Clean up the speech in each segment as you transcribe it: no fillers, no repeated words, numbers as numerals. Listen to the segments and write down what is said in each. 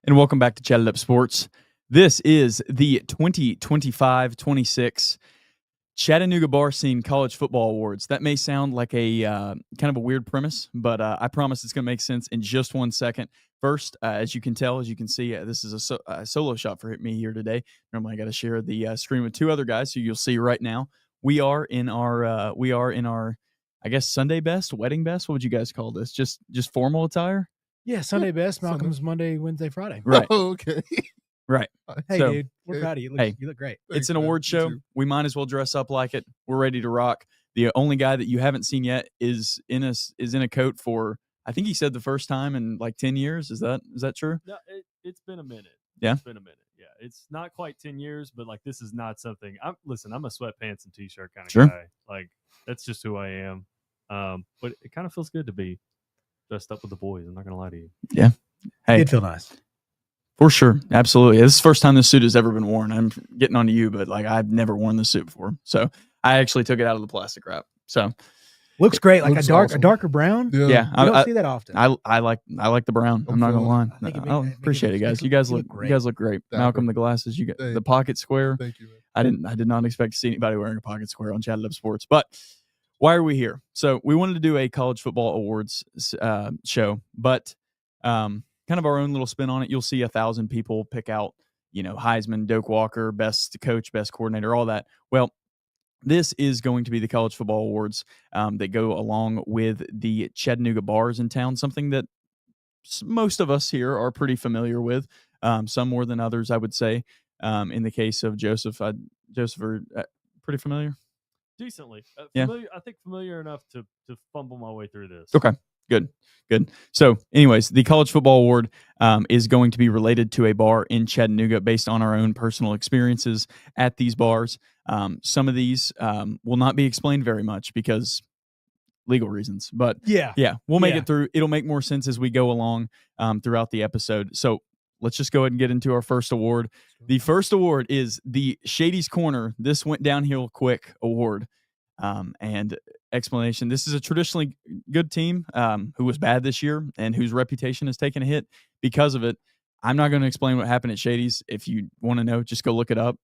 And welcome back to Chatted Up Sports. This is the 2025-26 Chattanooga Bar Scene College Football Awards. That may sound like a kind of a weird premise, but I promise it's going to make sense in just 1 second. First, as you can see, this is a solo shot for me here today. Normally, I got to share the screen with two other guys who you'll see right now. We are in our, I guess, Sunday best, wedding best. What would you guys call this? Just formal attire? Yeah, Sunday best. Malcolm's Monday, Wednesday, Friday. Right. Oh, okay. Right. Hey, So, dude, we're proud of you. You look great. It's an award show. We might as well dress up like it. We're ready to rock. The only guy that you haven't seen yet is in a coat for, I think he said the first time in like 10 years. Is that true? No, it's been a minute. Yeah? It's been a minute. Yeah. It's not quite 10 years, but like this is not something. I'm a sweatpants and t-shirt kind of guy. Like that's just who I am. But it kind of feels good to be dressed up with the boys. I'm not going to lie to you. Yeah. Hey, it'd feel nice. For sure. Absolutely. This is the first time this suit has ever been worn. I'm getting on to you, but like I've never worn this suit before. So I actually took it out of the plastic wrap. So looks great. Like awesome. a darker brown. Yeah. I don't see that often. I like the brown. I'm not gonna lie. I appreciate it, guys. You guys look great. Dapper. Malcolm, the glasses, you got the pocket square. Thank you, man. I did not expect to see anybody wearing a pocket square on Chatted Up Sports. But why are we here? So we wanted to do a college football awards show, but kind of our own little spin on it. You'll see 1,000 people pick out, Heisman, Doak Walker, best coach, best coordinator, all that. Well, this is going to be the college football awards that go along with the Chattanooga bars in town, something that most of us here are pretty familiar with, some more than others, I would say. In the case of Joseph, are pretty familiar? Decently. Yeah. I think familiar enough to fumble my way through this. Okay. Good. So anyways, the College Football Award is going to be related to a bar in Chattanooga based on our own personal experiences at these bars. Some of these will not be explained very much because legal reasons, but we'll make it through. It'll make more sense as we go along throughout the episode. So let's just go ahead and get into our first award. The first award is the Shady's Corner. This went downhill quick award. And explanation. This is a traditionally good team who was bad this year and whose reputation has taken a hit because of it. I'm not going to explain what happened at Shady's. If you want to know, just go look it up.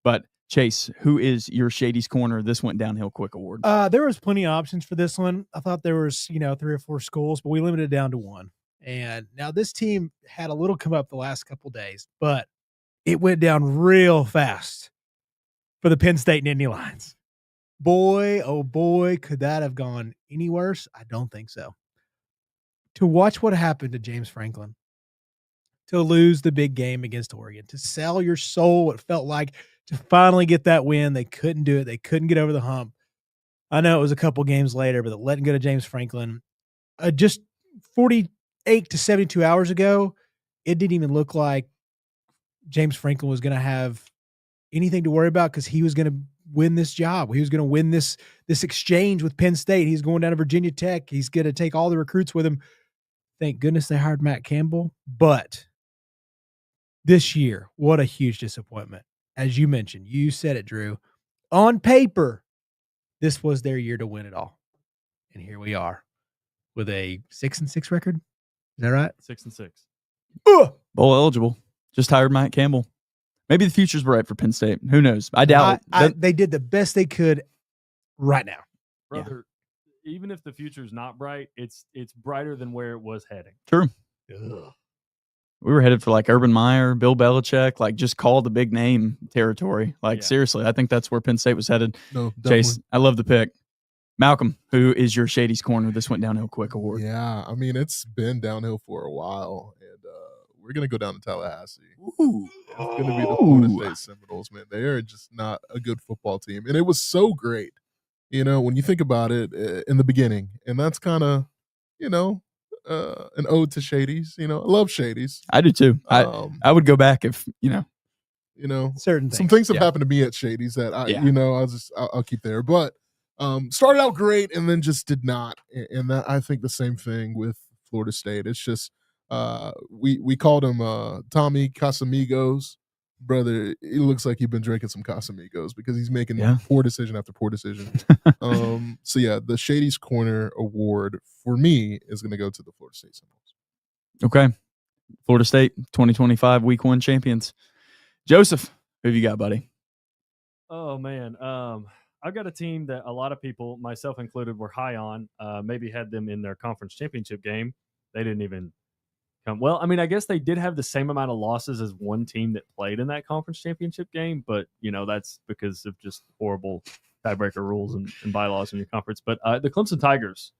But Chase, who is your Shady's Corner? This went downhill quick award. There was plenty of options for this one. I thought there was, 3 or 4 schools, but we limited it down to one. And now this team had a little come up the last couple days, but it went down real fast for the Penn State and Nittany Lions. Boy, oh boy, could that have gone any worse? I don't think so. To watch what happened to James Franklin, to lose the big game against Oregon, to sell your soul, it felt like, to finally get that win. They couldn't do it. They couldn't get over the hump. I know it was a couple games later, but letting go to James Franklin, just 48 to 72 hours ago, it didn't even look like James Franklin was going to have anything to worry about because he was going to win this job. He was going to win this exchange with Penn State. He's going down to Virginia Tech. He's going to take all the recruits with him. Thank goodness they hired Matt Campbell. But this year, what a huge disappointment. As you mentioned, you said it, Drew. On paper, this was their year to win it all. And here we are with a 6-6 record. Is that right? 6-6. Bowl eligible. Just hired Matt Campbell. Maybe the future's bright for Penn State. Who knows? I doubt it. They did the best they could right now. Brother, even if the future's not bright, it's brighter than where it was heading. True. Ugh. We were headed for like Urban Meyer, Bill Belichick, like just call the big name territory. Like seriously, I think that's where Penn State was headed. No, Chase, I love the pick. Malcolm, who is your Shady's Corner? This went downhill quick award. Yeah, I mean, it's been downhill for a while, and we're going to go down to Tallahassee. Ooh. It's going to be the Florida State Seminoles, man. They are just not a good football team. And it was so great, when you think about it in the beginning. And that's kind of, an ode to Shady's. I love Shady's. I do too. I would go back if, certain things. Some things have happened to me at Shady's that I'll keep there. But started out great and then just did not. And that I think the same thing with Florida State. It's just we called him Tommy Casamigos. Brother, it looks like you've been drinking some Casamigos because he's making poor decision after poor decision. The Shady's Corner award for me is going to go to the Florida State Seminoles. Okay. Florida State, 2025 Week 1 champions. Joseph, who have you got, buddy? Oh, man. I've got a team that a lot of people, myself included, were high on. Maybe had them in their conference championship game. They didn't even come. Well, I mean, I guess they did have the same amount of losses as one team that played in that conference championship game, but, that's because of just horrible tiebreaker rules and bylaws in your conference. But the Clemson Tigers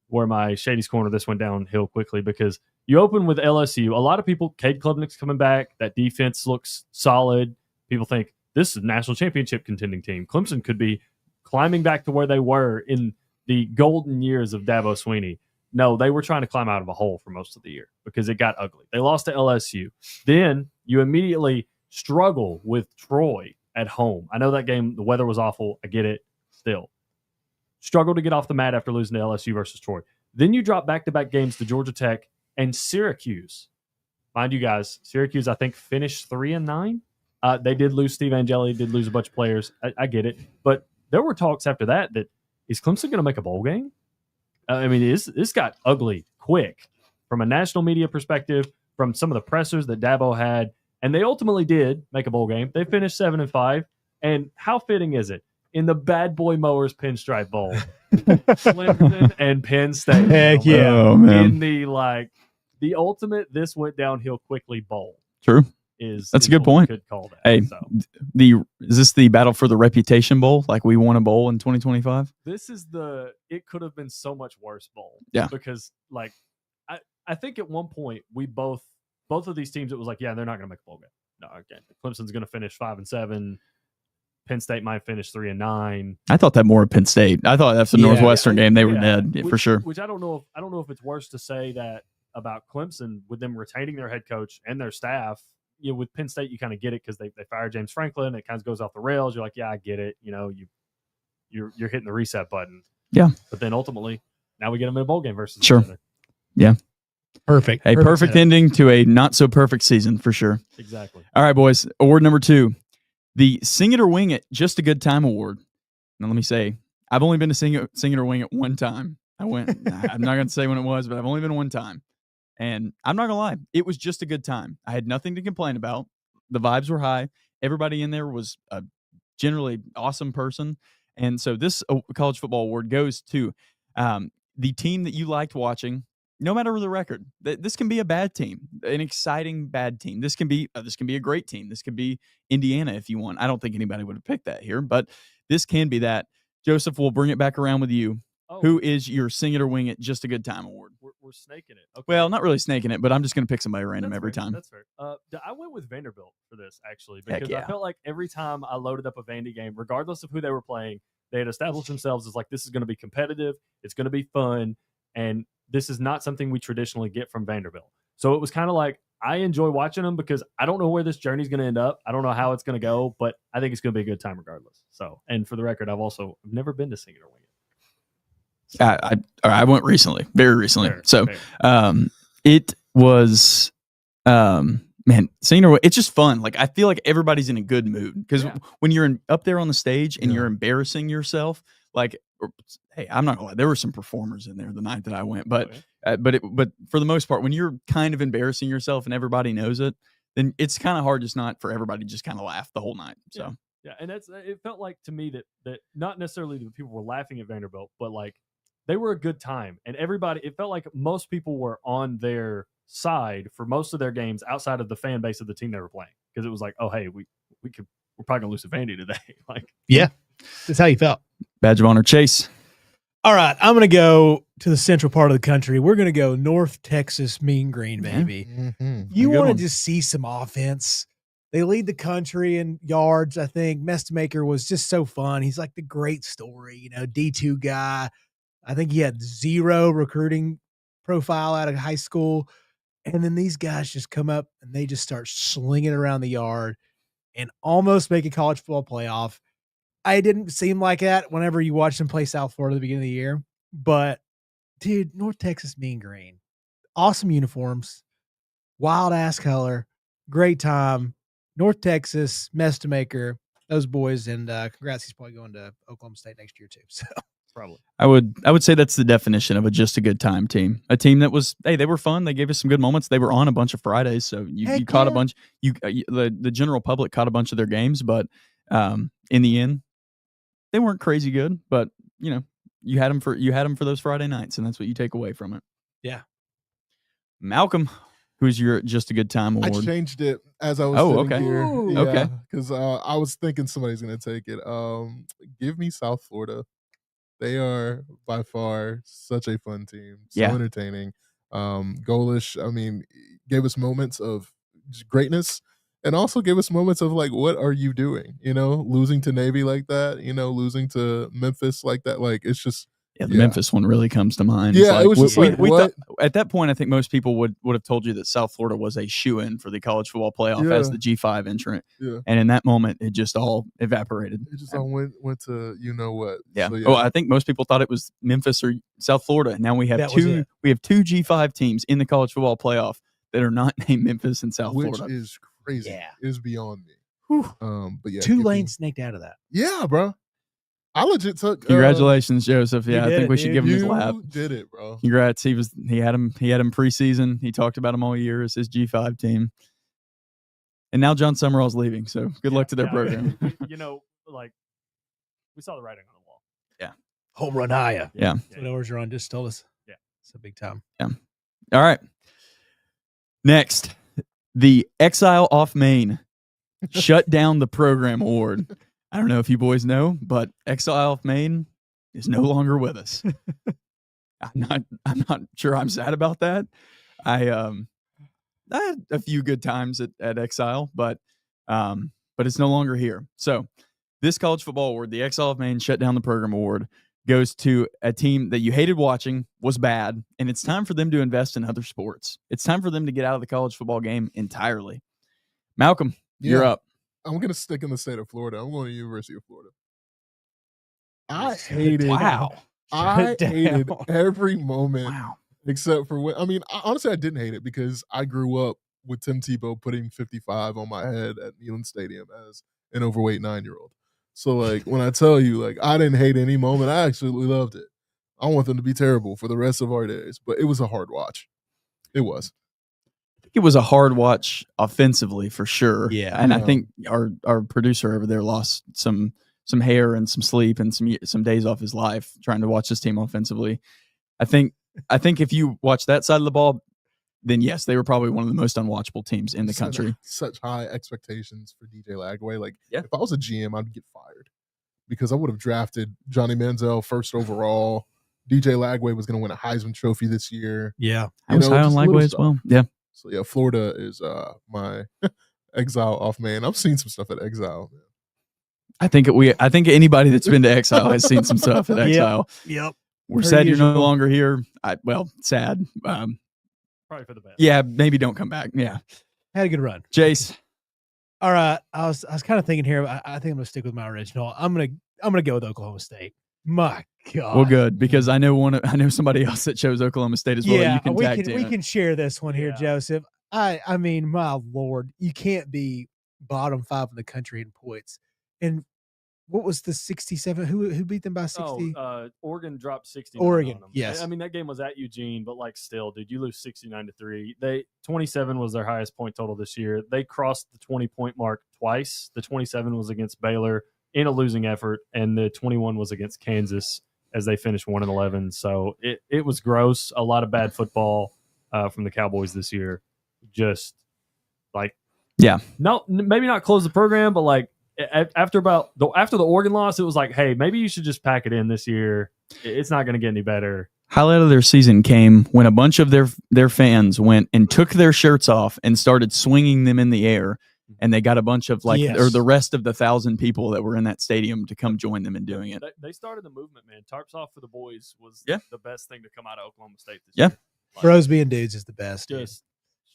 were my Shady's Corner. This went downhill quickly because you open with LSU. A lot of people, Cade Klubnik's coming back. That defense looks solid. People think this is a national championship contending team. Clemson could be climbing back to where they were in the golden years of Dabo Swinney. No, they were trying to climb out of a hole for most of the year because it got ugly. They lost to LSU. Then you immediately struggle with Troy at home. I know that game, the weather was awful. I get it. Still. Struggle to get off the mat after losing to LSU versus Troy. Then you drop back-to-back games to Georgia Tech and Syracuse. Mind you guys, Syracuse, I think, finished 3-9. They did lose Steve Angeli, did lose a bunch of players. I get it. But there were talks after that is Clemson going to make a bowl game? I mean, this got ugly quick from a national media perspective, from some of the pressers that Dabo had. And they ultimately did make a bowl game. They finished 7-5. And how fitting is it? In the Bad Boy Mowers Pinstripe Bowl, Clemson and Penn State. Heck yeah. Oh, man. In the ultimate this went downhill quickly bowl. True. That's a good point. Could call that. Hey, so. Is this the battle for the reputation bowl? Like we won a bowl in 2025? This is it could have been so much worse bowl. Yeah. Because I think at one point we both of these teams, it was like, yeah, they're not going to make a bowl game. No, again, Clemson's going to finish 5-7. Penn State might finish 3-9. I thought that more of Penn State. I thought after the Northwestern game they were dead for sure. Which I don't know if it's worse to say that about Clemson with them retaining their head coach and their staff. With Penn State you kind of get it because they fired James Franklin. It kind of goes off the rails. You're like, yeah, I get it. You're hitting the reset button. Yeah. But then ultimately, now we get them in a bowl game versus sure. each other. Yeah. Perfect. A perfect ending to a not so perfect season for sure. Exactly. All right, boys. Award number 2. The Sing It or Wing It, Just a Good Time Award. Now, let me say, I've only been to Sing It or Wing It one time. I'm not going to say when it was, but I've only been one time. And I'm not going to lie, it was just a good time. I had nothing to complain about. The vibes were high. Everybody in there was a generally awesome person. And so this college football award goes to the team that you liked watching, no matter the record. This can be a bad team, an exciting bad team. This can be a great team. This could be Indiana if you want. I don't think anybody would have picked that here, but this can be that. Joseph, we'll bring it back around with you. Oh. Who is your Sing It or Wing It Just a Good Time award? We're snaking it. Okay. Well, not really snaking it, but I'm just going to pick somebody random every time. That's fair. I went with Vanderbilt for this, actually, because I felt like every time I loaded up a Vandy game, regardless of who they were playing, they had established themselves as like, this is going to be competitive, it's going to be fun, and this is not something we traditionally get from Vanderbilt. So it was kind of like, I enjoy watching them because I don't know where this journey is going to end up. I don't know how it's going to go, but I think it's going to be a good time regardless. So, and for the record, I've never been to Sing It or Wing It. I went recently, very recently. Fair. It was, man, Sing It or Wing It, it's just fun. Like I feel like everybody's in a good mood because when you're up there on the stage and you're embarrassing yourself, like, hey, I'm not gonna lie, there were some performers in there the night that I went, but for the most part, when you're kind of embarrassing yourself and everybody knows it, then it's kind of hard just not for everybody to just kind of laugh the whole night. So yeah, and it felt like to me that not necessarily the people were laughing at Vanderbilt, but like they wwere a good time, and everybody. It felt like most people were on their side for most of their games outside of the fan base of the team they were playing, because it was like, oh hey, we're probably gonna lose to Vandy today. Like, yeah, that's how you felt. Badge of Honor, Chase. All right, I'm going to go to the central part of the country. We're going to go North Texas Mean Green, baby. Mm-hmm. You want to just see some offense. They lead the country in yards, I think. Mestemaker was just so fun. He's like the great story, D2 guy. I think he had 0 recruiting profile out of high school. And then these guys just come up and they just start slinging around the yard and almost make a college football playoff. I didn't seem like that whenever you watched them play South Florida at the beginning of the year. But, dude, North Texas Mean Green. Awesome uniforms. Wild-ass color. Great time. North Texas, Mestemaker, those boys. And congrats, he's probably going to Oklahoma State next year, too. So Probably. I would say that's the definition of a just a good time team. A team that was, hey, they were fun. They gave us some good moments. They were on a bunch of Fridays, so you caught a bunch. The general public caught a bunch of their games, but in the end, they weren't crazy good. But you had them for those Friday nights, and that's what you take away from it. Yeah. Malcolm, who's your just a good time award? I changed it as I was sitting here. Ooh. Yeah, Okay. because I was thinking somebody's going to take it. Give me South Florida. They are by far such a fun team, so entertaining. Goalish, I mean, gave us moments of greatness and also gave us moments of like, what are you doing? Losing to Navy like that, losing to Memphis like that. Like, it's just. Yeah, the Memphis one really comes to mind. Yeah, it was just we what? Thought, at that point, I think most people would have told you that South Florida was a shoo-in for the college football playoff as the G5 entrant. Yeah. And in that moment, it just all evaporated. It just all went to what. Yeah. So, Oh, I think most people thought it was Memphis or South Florida. Now we have two G5 teams in the college football playoff that are not named Memphis and South Florida. Which is crazy. Yeah. It is beyond me. Whew. But yeah. Tulane snaked out of that. Yeah, bro. I legit took. Congratulations, Joseph. Yeah, I think we should give him his you lap. Did it, bro. Congrats. He had him preseason. He talked about him all year as his G5 team. And now John Summerall's leaving, so good luck to their program. Like we saw the writing on the wall. Yeah. Home run higher. Yeah. That's what Orgeron just told us. Yeah. It's a big time. Yeah. All right. Next, the Exile Off Main shut down the program award. I don't know if you boys know, but Exile Off Main is no longer with us. I'm not sure I'm sad about that. I had a few good times at Exile, but it's no longer here. So this college football award, the Exile Off Main shut down the program award, goes to a team that you hated watching, was bad, and it's time for them to invest in other sports. It's time for them to get out of the college football game entirely. Malcolm, you're up. I'm going to stick in the state of Florida. I'm going to University of Florida. I hated every moment except for honestly, I didn't hate it because I grew up with Tim Tebow putting 55 on my head at Neyland Stadium as an overweight 9-year-old. So, like, when I tell you, like, I didn't hate any moment, I absolutely loved it. I want them to be terrible for the rest of our days, but it was a hard watch. It was. It was a hard watch offensively for sure. Yeah. And I think our producer over there lost some hair and some sleep and some days off his life trying to watch this team offensively. I think if you watch that side of the ball, then yes, they were probably one of the most unwatchable teams in the country. Such high expectations for DJ Lagway. Like, if I was a GM, I'd get fired because I would have drafted Johnny Manziel first overall. DJ Lagway was going to win a Heisman Trophy this year. Yeah. I was high on Lagway as well. Yeah. So, yeah, Florida is my Exile Off Main. I've seen some stuff at Exile. Man. I think anybody that's been to Exile has seen some stuff at Exile. Yep. We're sad you're no longer here. Sad. Probably for the best. Yeah, maybe don't come back. Yeah. Had a good run. Jace. All right. I was kind of thinking here, I think I'm gonna stick with my original. I'm gonna go with Oklahoma State. My God. Well, good, because I know somebody else that chose Oklahoma State as well. Yeah, You we can share this one here, Joseph. I mean, my Lord, you can't be bottom 5 in the country in points. And what was the 67? Who beat them by 60? Oregon dropped 60. Oregon, on them. yes. I mean, that game was at Eugene, but like still, dude, you lose 69-3. 27 was their highest point total this year. They crossed the 20-point mark twice. The 27 was against Baylor in a losing effort, and the 21 was against Kansas as they finished 1-11. So it was gross. A lot of bad football from the Cowboys this year. Just like, no, maybe not close the program, but like after the Oregon loss, it was like, hey, maybe you should just pack it in this year. It's not going to get any better. Highlight of their season came when a bunch of their fans went and took their shirts off and started swinging them in the air. And they got a bunch of or the rest of the 1,000 people that were in that stadium to come join them in doing it. They started the movement, man. Tarps off for the boys was the best thing to come out of Oklahoma State this year. Like, Bros being dudes is the best. Just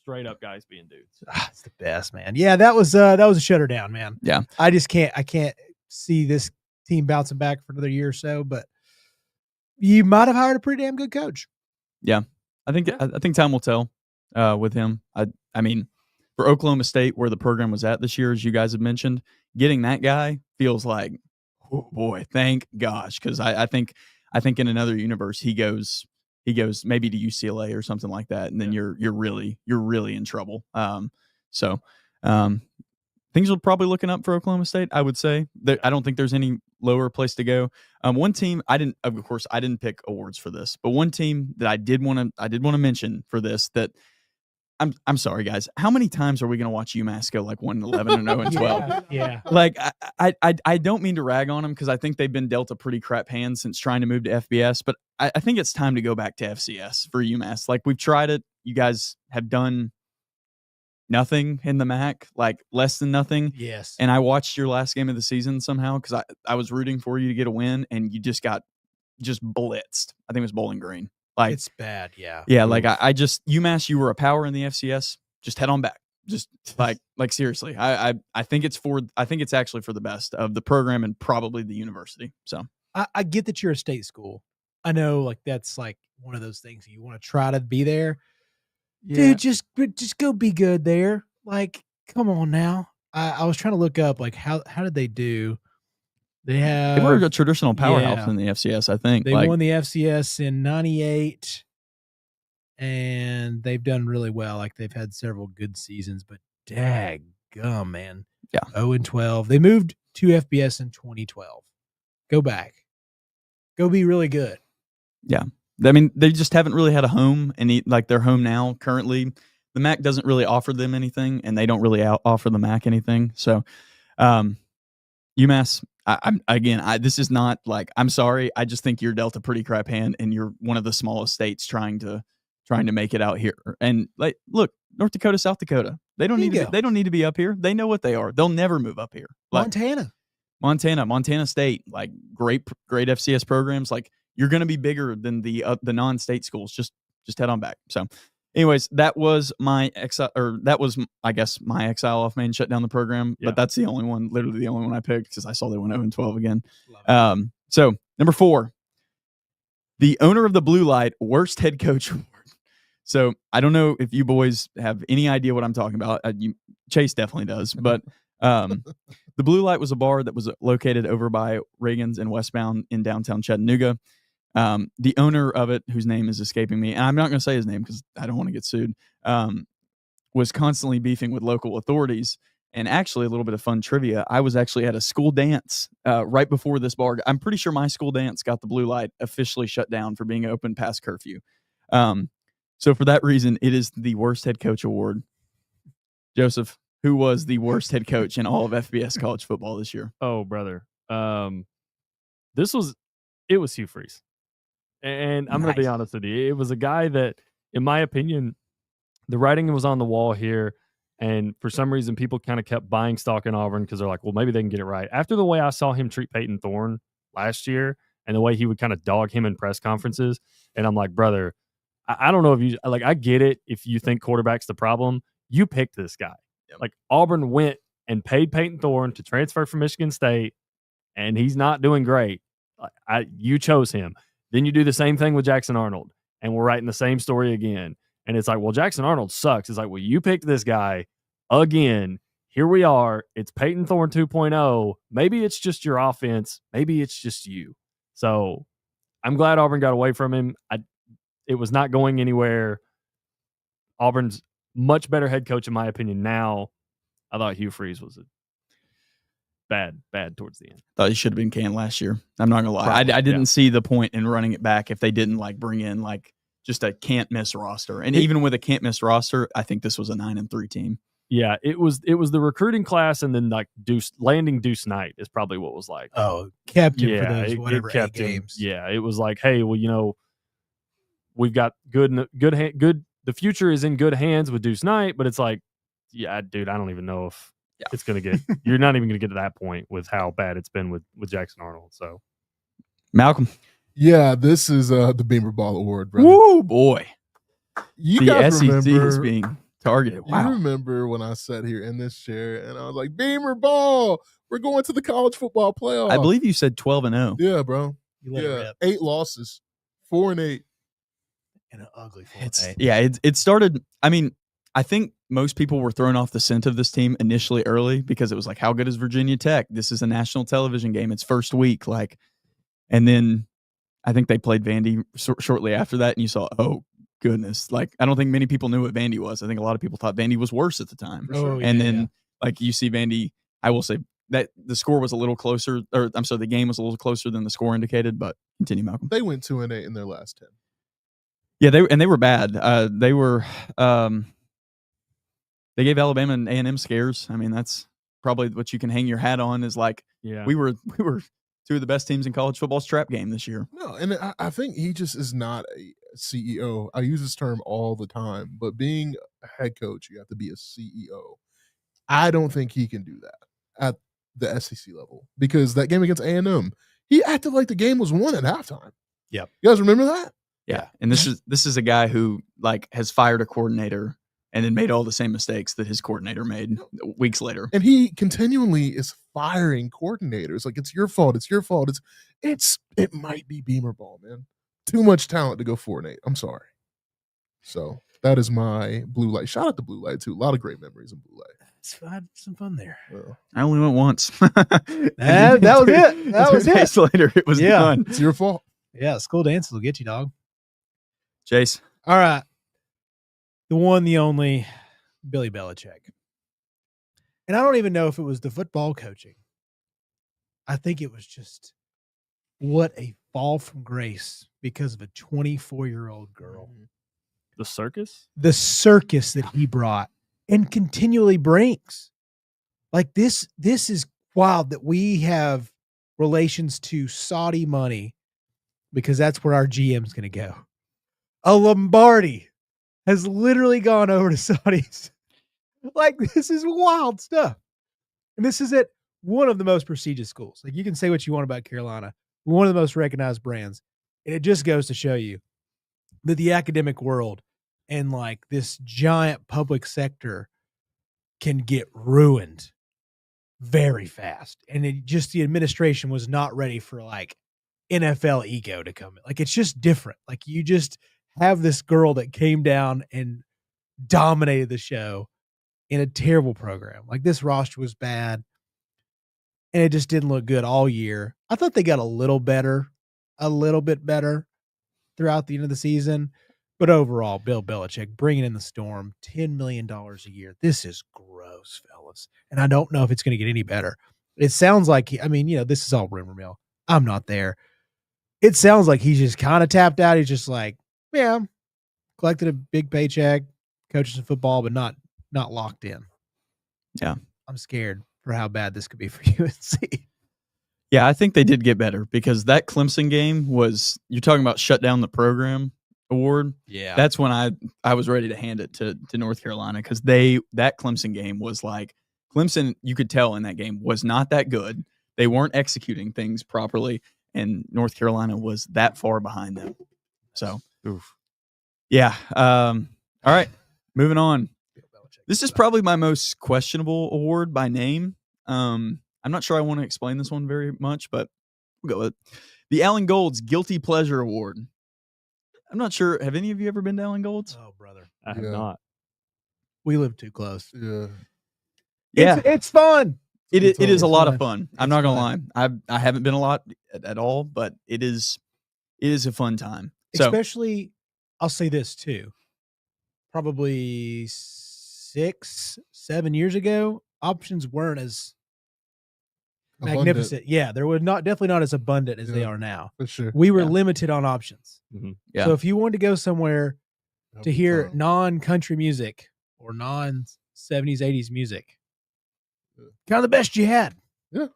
straight up guys being dudes. It's the best, man. Yeah, that was a shutter down, man. Yeah. I can't see this team bouncing back for another year or so, but you might have hired a pretty damn good coach. Yeah. I think time will tell with him. I mean, for Oklahoma State, where the program was at this year, as you guys have mentioned, getting that guy feels like, oh boy, thank gosh. Because I think I think in another universe he goes maybe to UCLA or something like that, and then you're really in trouble. So things are probably looking up for Oklahoma State, I would say. I don't think there's any lower place to go. One team I didn't pick awards for this, but one team that I did want to mention for this that I'm sorry, guys. How many times are we going to watch UMass go like 1-11 and 0 and 12? Yeah. Like I don't mean to rag on them because I think they've been dealt a pretty crap hand since trying to move to FBS, but I think it's time to go back to FCS for UMass. Like we've tried it. You guys have done nothing in the MAC, like less than nothing. Yes. And I watched your last game of the season somehow because I was rooting for you to get a win, and you just got blitzed. I think it was Bowling Green. Like it's bad, yeah. Yeah, like I just UMass, you were a power in the FCS. Just head on back. Just like seriously. I think it's actually for the best of the program and probably the university. So I get that you're a state school. I know like that's like one of those things you want to try to be there. Yeah. Dude, just go be good there. Like, come on now. I was trying to look up like how did they do? They were a traditional powerhouse in the FCS, I think. They won the FCS in 98, and they've done really well. Like, they've had several good seasons, but daggum, man. Yeah. 0-12. They moved to FBS in 2012. Go back. Go be really good. Yeah. I mean, they just haven't really had a home, and they're home now currently. The MAC doesn't really offer them anything, and they don't really offer the MAC anything. So, UMass, this is not like, I'm sorry. I just think you're dealt a pretty crap hand, and you're one of the smallest states trying to make it out here. And like, look, North Dakota, South Dakota, they don't need to be up here. They know what they are. They'll never move up here. Like, Montana State, like great FCS programs. Like, you're going to be bigger than the non-state schools. Just head on back. So, anyways, that was my exile, or that was, I guess, my exile off Maine shut down the program. Yeah. But that's literally the only one I picked because I saw they went 0-12 again. So number 4, the owner of the Blue Light worst head coach award. So I don't know if you boys have any idea what I'm talking about. Chase definitely does, but the Blue Light was a bar that was located over by Reagan's and Westbound in downtown Chattanooga. The owner of it, whose name is escaping me, and I'm not going to say his name because I don't want to get sued, was constantly beefing with local authorities. And actually, a little bit of fun trivia, I was actually at a school dance right before this bar. I'm pretty sure my school dance got the Blue Light officially shut down for being open past curfew. So for that reason, it is the worst head coach award. Joseph, who was the worst head coach in all of FBS college football this year? Oh, brother. It was Hugh Freeze. And I'm going to be honest with you. It was a guy that, in my opinion, the writing was on the wall here. And for some reason, people kind of kept buying stock in Auburn because they're like, well, maybe they can get it right. After the way I saw him treat Peyton Thorne last year and the way he would kind of dog him in press conferences. And I'm like, brother, I don't know if you – like, I get it if you think quarterback's the problem. You picked this guy. Yep. Like, Auburn went and paid Peyton Thorne to transfer from Michigan State, and he's not doing great. You chose him. Then you do the same thing with Jackson Arnold, and we're writing the same story again. And it's like, well, Jackson Arnold sucks. It's like, well, you picked this guy again. Here we are. It's Peyton Thorne 2.0. Maybe it's just your offense. Maybe it's just you. So I'm glad Auburn got away from him. It was not going anywhere. Auburn's much better head coach, in my opinion, now. I thought Hugh Freeze was a bad towards the end. Thought he should have been canned last year. I'm not gonna lie. I didn't see the point in running it back if they didn't like bring in like just a can't miss roster. And even with a can't miss roster, I think this was a 9-3 team. Yeah, it was the recruiting class, and then like landing Deuce Knight is probably what it was like. Oh, kept him for those whatever 8 games. Yeah, it was like, hey, well, we've got good. The future is in good hands with Deuce Knight, but it's like, yeah, dude, I don't even know if it's going to get – you're not even going to get to that point with how bad it's been with Jackson Arnold. So, Malcolm. Yeah, this is the Beamer Ball Award, brother. Woo, boy. You guys SEC remember, is being targeted. Wow. You remember when I sat here in this chair and I was like, Beamer Ball, we're going to the college football playoff. I believe you said 12-0. Yeah, bro. You let it rip. 8 losses, 4-8. And an ugly 4-8. Yeah, it started – I mean, I think most people were thrown off the scent of this team initially early because it was like, how good is Virginia Tech? This is a national television game. It's first week. And then I think they played Vandy shortly after that, and you saw, oh, goodness. Like, I don't think many people knew what Vandy was. I think a lot of people thought Vandy was worse at the time. Oh, and then, like, you see Vandy, I will say that the score was a little closer, or I'm sorry, the game was a little closer than the score indicated, but continue, Malcolm. They went 2-8 in their last 10. Yeah, they were bad. They were they gave Alabama and A&M scares. I mean, that's probably what you can hang your hat on is like, we were two of the best teams in college football's trap game this year. No, and I think he just is not a CEO. I use this term all the time, but being a head coach, you have to be a CEO. I don't think he can do that at the SEC level because that game against A&M, he acted like the game was won at halftime. Yep. You guys remember that? Yeah. And this is a guy who like has fired a coordinator and then made all the same mistakes that his coordinator made weeks later. And he continually is firing coordinators. Like, it's your fault. It's your fault. It might be Beamer ball, man. Too much talent to go 4-8. I'm sorry. So that is my blue light. Shout out to blue light too. A lot of great memories in blue light. I had some fun there. I only went once. that was it. That was 2 days later, it was done. It's your fault. Yeah, school dances will get you, dog. Chase. All right. The one, the only, Billy Belichick. And I don't even know if it was the football coaching. I think it was just what a fall from grace because of a 24-year-old girl. The circus? The circus that he brought and continually brings. Like this is wild that we have relations to Saudi money because that's where our GM's going to go. A Lombardi has literally gone over to Saudis. Like, this is wild stuff. And this is at one of the most prestigious schools. Like, you can say what you want about Carolina, one of the most recognized brands. And it just goes to show you that the academic world and like this giant public sector can get ruined very fast. And the administration was not ready for like NFL ego to come in. Like, it's just different. Like, you just have this girl that came down and dominated the show in a terrible program. Like, this roster was bad and it just didn't look good all year. I thought they got a little bit better throughout the end of the season, but overall, Bill Belichick bringing in the storm, $10 million a year. This is gross, fellas. And I don't know if it's going to get any better. It sounds like, this is all rumor mill. I'm not there. It sounds like he's just kind of tapped out. He's just like, yeah, collected a big paycheck, coaching some football, but not locked in. Yeah. I'm scared for how bad this could be for UNC. Yeah, I think they did get better because that Clemson game was, you're talking about shut down the program award. Yeah. That's when I was ready to hand it to North Carolina because that Clemson game was like, Clemson, you could tell in that game, was not that good. They weren't executing things properly, and North Carolina was that far behind them. So, yeah. All right, moving on. This is probably my most questionable award by name. I'm not sure I want to explain this one very much, but we'll go with it. The Alan Golds Guilty Pleasure Award. I'm not sure. Have any of you ever been to Alan Golds? Oh, brother. I have not. We live too close. Yeah. It's fun. It is a lot of fun. I'm It's not gonna lie. I haven't been a lot at all, but it is a fun time. So, especially, I'll say this too. Probably 6-7 years ago, options weren't as magnificent. Yeah, they were definitely not as abundant as they are now. For sure. We were limited on options. Mm-hmm. Yeah. So if you wanted to go somewhere to hear non-country music or non-70s, 80s music, kind of the best you had. Yeah,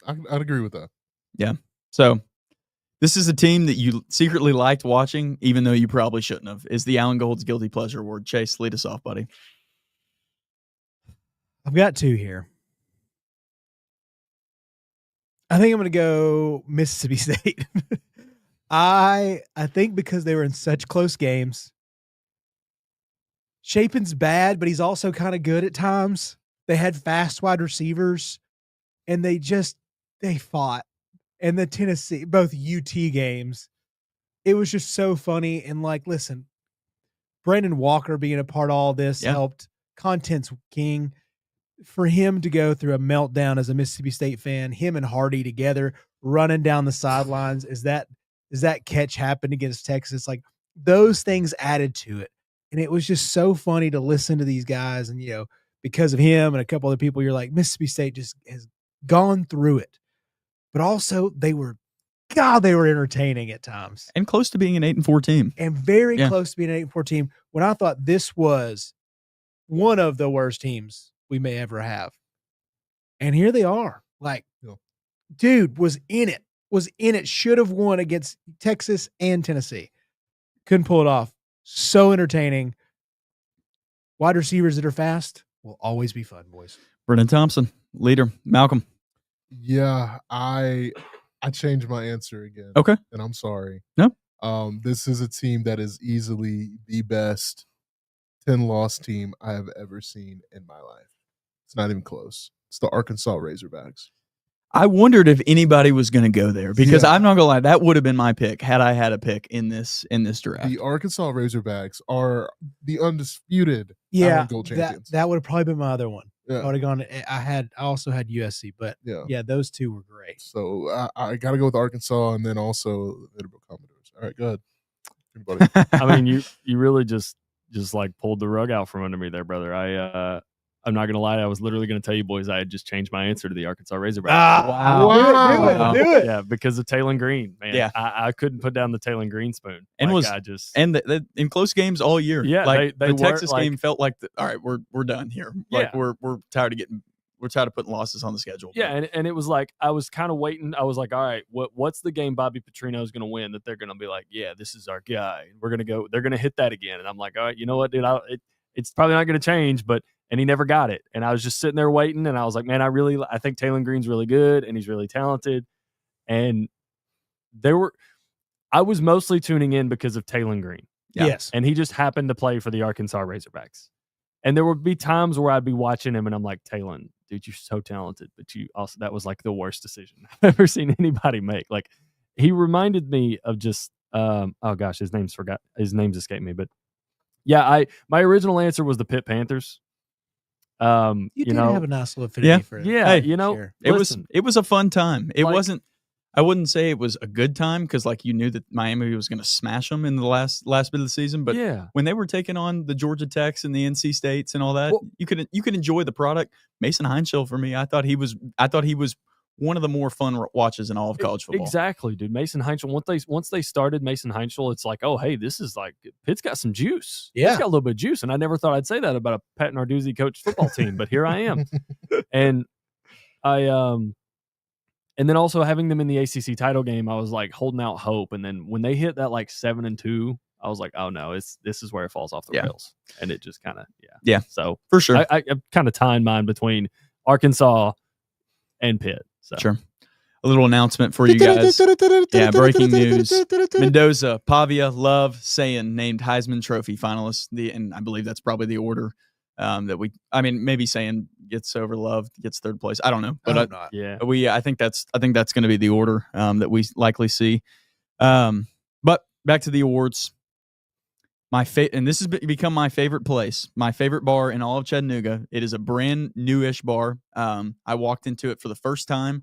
I'd agree with that. Yeah. So this is a team that you secretly liked watching, even though you probably shouldn't have, is the Alan Golds Guilty Pleasure Award. Chase, lead us off, buddy. I've got two here. I think I'm going to go Mississippi State. I think because they were in such close games. Chapin's bad, but he's also kind of good at times. They had fast wide receivers, and they fought. And the Tennessee, both UT games, it was just so funny. And like, listen, Brandon Walker being a part of all this helped. Content's king. For him to go through a meltdown as a Mississippi State fan, him and Hardy together running down the sidelines, is that Does that catch happen against Texas? Like those things added to it. And it was just so funny to listen to these guys. And, because of him and a couple other people, you're like, Mississippi State just has gone through it. But also they were entertaining at times. And close to being an 8-4 team. And very close to being an 8-4 team when I thought this was one of the worst teams we may ever have. And here they are. Like, dude was in it, should have won against Texas and Tennessee. Couldn't pull it off. So entertaining. Wide receivers that are fast will always be fun, boys. Brennan Thompson, leader. Malcolm. Yeah, I changed my answer again. Okay. And I'm sorry. No. This is a team that is easily the best 10-loss team I have ever seen in my life. It's not even close. It's the Arkansas Razorbacks. I wondered if anybody was going to go there because I'm not going to lie, that would have been my pick had I had a pick in this draft. The Arkansas Razorbacks are the undisputed gold champions. That would have probably been my other one. Yeah. I would have gone. I also had USC, but those two were great. So I got to go with Arkansas and then also Vanderbilt Commodores. All right, go ahead. Everybody. I mean, you really just like pulled the rug out from under me there, brother. I'm not gonna lie, I was literally gonna tell you boys I had just changed my answer to the Arkansas Razorbacks. Wow. Do it. Yeah, because of Taylon Green, man. Yeah. I couldn't put down the Taylon Green spoon. And in close games all year. Yeah, like they the were, Texas game felt like all right, we're done here. Like we're tired of putting losses on the schedule. Yeah, and it was like I was kind of waiting. I was like, all right, what's the game Bobby Petrino is going to win that they're going to be like, yeah, this is our guy. We're going to go. They're going to hit that again. And I'm like, all right, you know what, dude? It's probably not going to change, and he never got it. And I was just sitting there waiting, and I was like, man, I think Taylon Green's really good, and he's really talented. And I was mostly tuning in because of Taylon Green. Yeah. Yes. And he just happened to play for the Arkansas Razorbacks. And there would be times where I'd be watching him, and I'm like, Taylon, dude, you're so talented, but that was like the worst decision I've ever seen anybody make. Like, he reminded me of just, oh gosh, his name's escaped me, but yeah, my original answer was the Pitt Panthers. You did have a nice little affinity for it. Yeah, sure. It was a fun time. It wasn't. I wouldn't say it was a good time because you knew that Miami was going to smash them in the last bit of the season. But when they were taking on the Georgia Techs and the NC States and all that, you could enjoy the product. Mason Heinschel, for me, I thought he was one of the more fun watches in all of college football. Exactly, dude. Mason Heinschel. Once they started Mason Heinschel, it's like, oh, hey, this is like Pitt's got some juice. Yeah, Pitt's got a little bit of juice, and I never thought I'd say that about a Pat Narduzzi coached football team, but here I am. And and then also having them in the ACC title game, I was like holding out hope. And then when they hit that 7-2, I was like, oh no, this is where it falls off the rails. And it just kind of So for sure, I kind of tying mine between Arkansas and Pitt. So. Sure. A little announcement for you guys. Yeah, breaking news. Mendoza, Pavia, Love, Sayin named Heisman Trophy finalists. And I believe that's probably the order maybe Sayin gets over Love, gets third place. I don't know. But I think that's going to be the order that we likely see. But back to the awards. And this has become my favorite place, my favorite bar in all of Chattanooga. It is a brand newish bar. I walked into it for the first time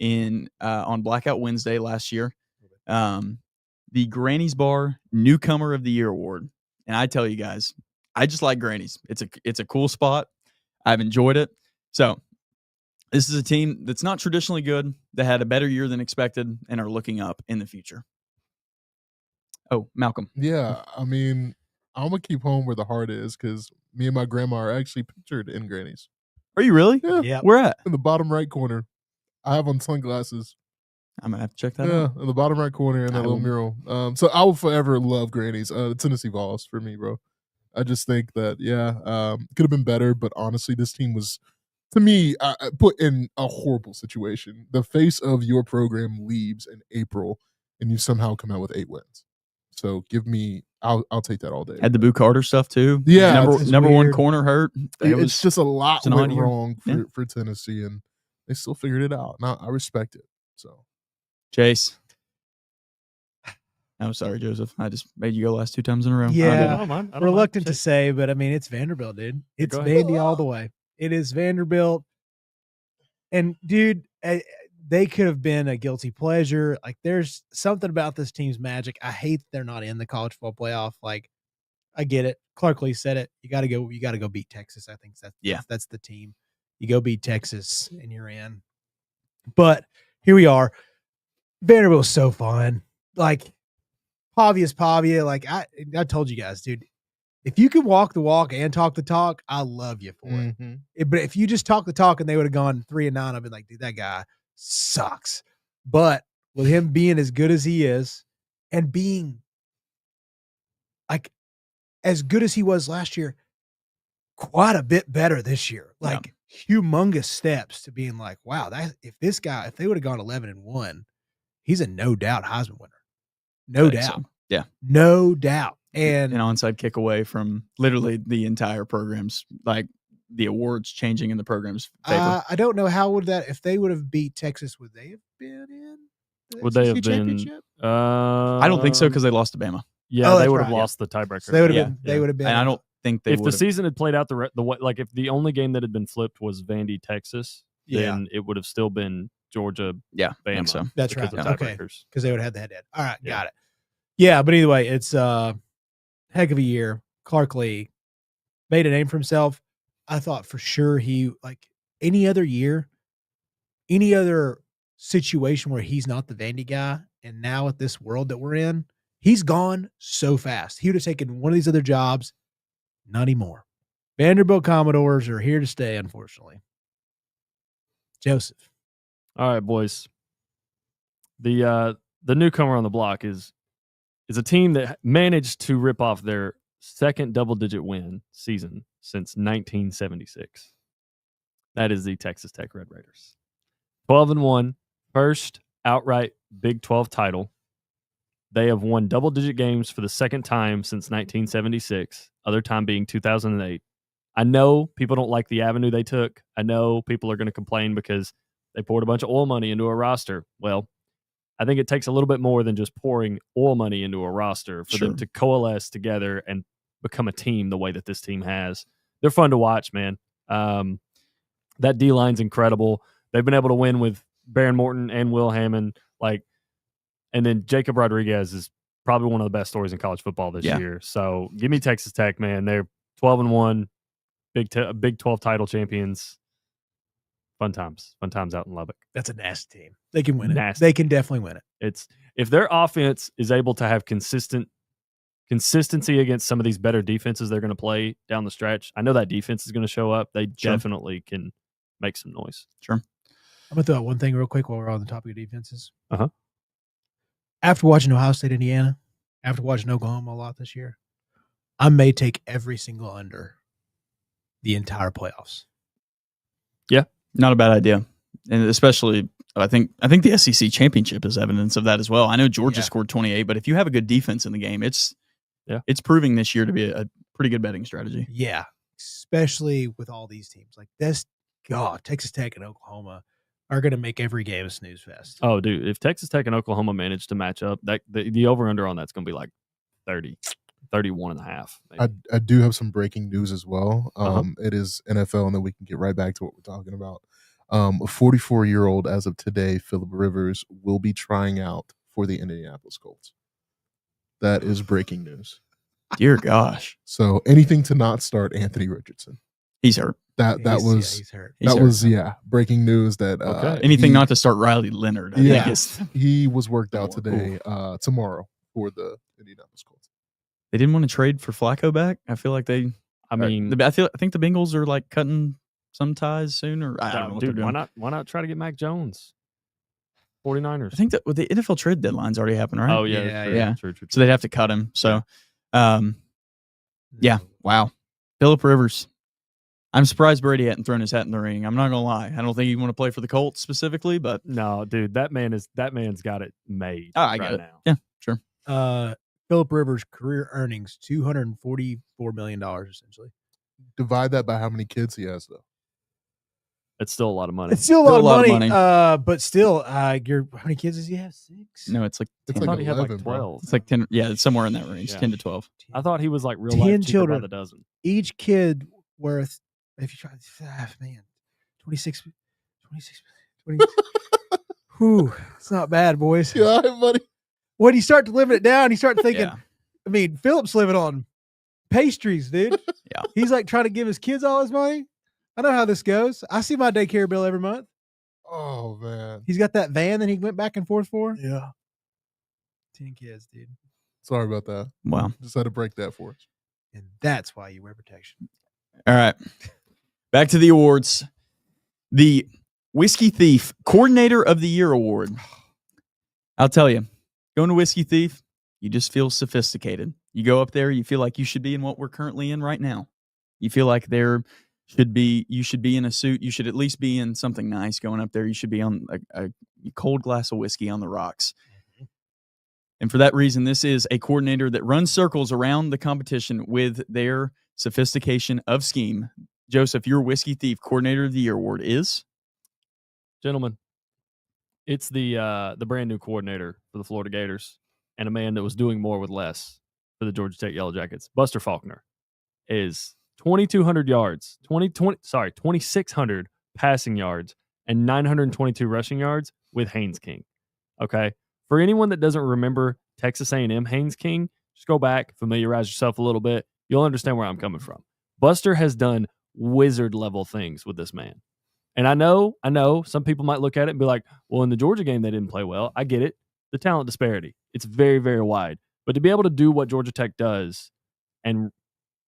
on Blackout Wednesday last year. The Granny's Bar Newcomer of the Year Award. And I tell you guys, I just like Granny's. It's a cool spot. I've enjoyed it. So this is a team that's not traditionally good, that had a better year than expected, and are looking up in the future. Oh, Malcolm. Yeah, I mean, I'm going to keep home where the heart is because me and my grandma are actually pictured in Granny's. Are you really? Yeah. Where at? In the bottom right corner. I have on sunglasses. I'm going to have to check that out. Yeah, in the bottom right corner in that little mural. So I will forever love Granny's. The Tennessee Vols for me, bro. I just think that, could have been better, but honestly, this team was, to me, put in a horrible situation. The face of your program leaves in April, and you somehow come out with 8 wins. So I'll take that all day. Had the Boo Carter stuff too. Yeah, number one corner hurt. It's just a lot went wrong for Tennessee, and they still figured it out. Now I respect it. So, Chase. I'm sorry, Joseph. I just made you go last 2 times in a row. Yeah, I don't reluctant to say, but I mean, it's Vanderbilt, dude. It's Vandy all the way. It is Vanderbilt. And dude, they could have been a guilty pleasure. Like, there's something about this team's magic. I hate they're not in the college football playoff. Like, I get it. Clark Lee said it. You got to go beat Texas. I think that's the team. You go beat Texas and you're in. But here we are. Vanderbilt's so fun. Like, Pavia's Pavia. Like, I told you guys, dude, if you can walk the walk and talk the talk, I love you for it. But if you just talk the talk and they would have gone 3-9, I'd be like, dude, that guy sucks. But with him being as good as he is and being like as good as he was last year, quite a bit better this year. Like humongous steps to being like, wow, if they would have gone 11-1, he's a no doubt Heisman winner. No doubt. So. Yeah. No doubt. And an onside kick away from literally the entire program's, like, the awards changing in the program's favor. I don't know how would that, if they would have beat Texas, would they have been in? Would they have been? I don't think so because they lost to Bama. Yeah, they would have lost the tiebreaker. So they would have been. They would have been. And I don't think they. If the season had played out the way, like if the only game that had been flipped was Vandy Texas, then it would have still been Georgia. Yeah, Bama. So. That's right. Okay, because they would have had the head-to-head. All right, got it. Yeah, but either way, it's heck of a year. Clark Lee made a name for himself. I thought for sure he, like any other year, any other situation where he's not the Vandy guy, and now at this world that we're in, he's gone so fast. He would have taken one of these other jobs. Not anymore. Vanderbilt Commodores are here to stay, unfortunately. Joseph. All right, boys. The newcomer on the block is a team that managed to rip off their second double-digit win season since 1976. That is the Texas Tech Red Raiders. 12-1, first outright Big 12 title. They have won double-digit games for the second time since 1976, other time being 2008. I know people don't like the avenue they took. I know people are going to complain because they poured a bunch of oil money into a roster. Well, I think it takes a little bit more than just pouring oil money into a roster for them to coalesce together and become a team the way that this team has. They're fun to watch, man. That D-line's incredible. They've been able to win with Baron Morton and Will Hammond. And then Jacob Rodriguez is probably one of the best stories in college football this year. So give me Texas Tech, man. They're 12-1, Big 12 title champions. Fun times out in Lubbock. That's a nasty team. They can win it. Nasty. They can definitely win it. It's if their offense is able to have consistency against some of these better defenses they're going to play down the stretch. I know that defense is going to show up. They definitely can make some noise. Sure. I'm going to throw out one thing real quick while we're on the topic of defenses. Uh-huh. After watching Ohio State, Indiana, after watching Oklahoma a lot this year, I may take every single under the entire playoffs. Yeah, not a bad idea. And especially, I think the SEC championship is evidence of that as well. I know Georgia scored 28, but if you have a good defense in the game, it's proving this year to be a pretty good betting strategy. Yeah, especially with all these teams. Like this, God, Texas Tech and Oklahoma are going to make every game a snooze fest. Oh, dude, if Texas Tech and Oklahoma manage to match up, that the over-under on that's going to be like 30, 31 and a half. I do have some breaking news as well. It is NFL, and then we can get right back to what we're talking about. A 44-year-old as of today, Phillip Rivers, will be trying out for the Indianapolis Colts. That is breaking news. Dear gosh. So anything to not start Anthony Richardson. He's hurt. He's hurt. Breaking news that anything not to start Riley Leonard. I think he was worked out today, tomorrow for the Indianapolis Colts. They didn't want to trade for Flacco back. I feel like I think the Bengals are like cutting some ties soon, or I don't know. Dude, why not try to get Mac Jones? 49ers. I think that the NFL trade deadline's already happened, right? Oh yeah. True. So they'd have to cut him. So, wow. Phillip Rivers. I'm surprised Brady hadn't thrown his hat in the ring. I'm not gonna lie. I don't think he want to play for the Colts specifically, but no, dude, that man's got it made. I get it now. Yeah, sure. Phillip Rivers' career earnings $244 million essentially. Divide that by how many kids he has, though. It's still a lot of money. It's still a lot of money. But still, how many kids does he have? 6? No, it's like 10. I thought he had 11, like 12. It's like 10. Yeah, it's somewhere in that range, 10 to 12. I thought he was like real 10 life children by the dozen. Each kid worth, if you try, 26. Whew, it's not bad, boys. You all right, buddy? When you start to limit it down, you start thinking, Yeah. I mean, Philip's living on pastries, dude. Yeah. He's like trying to give his kids all his money. I know how this goes. I see my daycare bill every month. Oh man. He's got that van that he went back and forth for. Yeah. 10 kids, dude. Sorry about that. Wow. Just had to break that for us. And that's why you wear protection. All right. Back to the awards. The Whiskey Thief Coordinator of the Year Award. I'll tell you, going to Whiskey Thief, you just feel sophisticated. You go up there, you feel like you should be in what we're currently in right now. You feel like you should be in a suit. You should at least be in something nice going up there. You should be on a cold glass of whiskey on the rocks. And for that reason, this is a coordinator that runs circles around the competition with their sophistication of scheme. Joseph, your Whiskey Thief Coordinator of the Year award is? Gentlemen, it's the brand new coordinator for the Florida Gators and a man that was doing more with less for the Georgia Tech Yellow Jackets. Buster Faulkner is 2,200 yards, 2,600 passing yards, and 922 rushing yards with Haynes King. Okay? For anyone that doesn't remember Texas A&M Haynes King, just go back, familiarize yourself a little bit. You'll understand where I'm coming from. Buster has done wizard-level things with this man. And I know, some people might look at it and be like, well, in the Georgia game, they didn't play well. I get it. The talent disparity. It's very, very wide. But to be able to do what Georgia Tech does and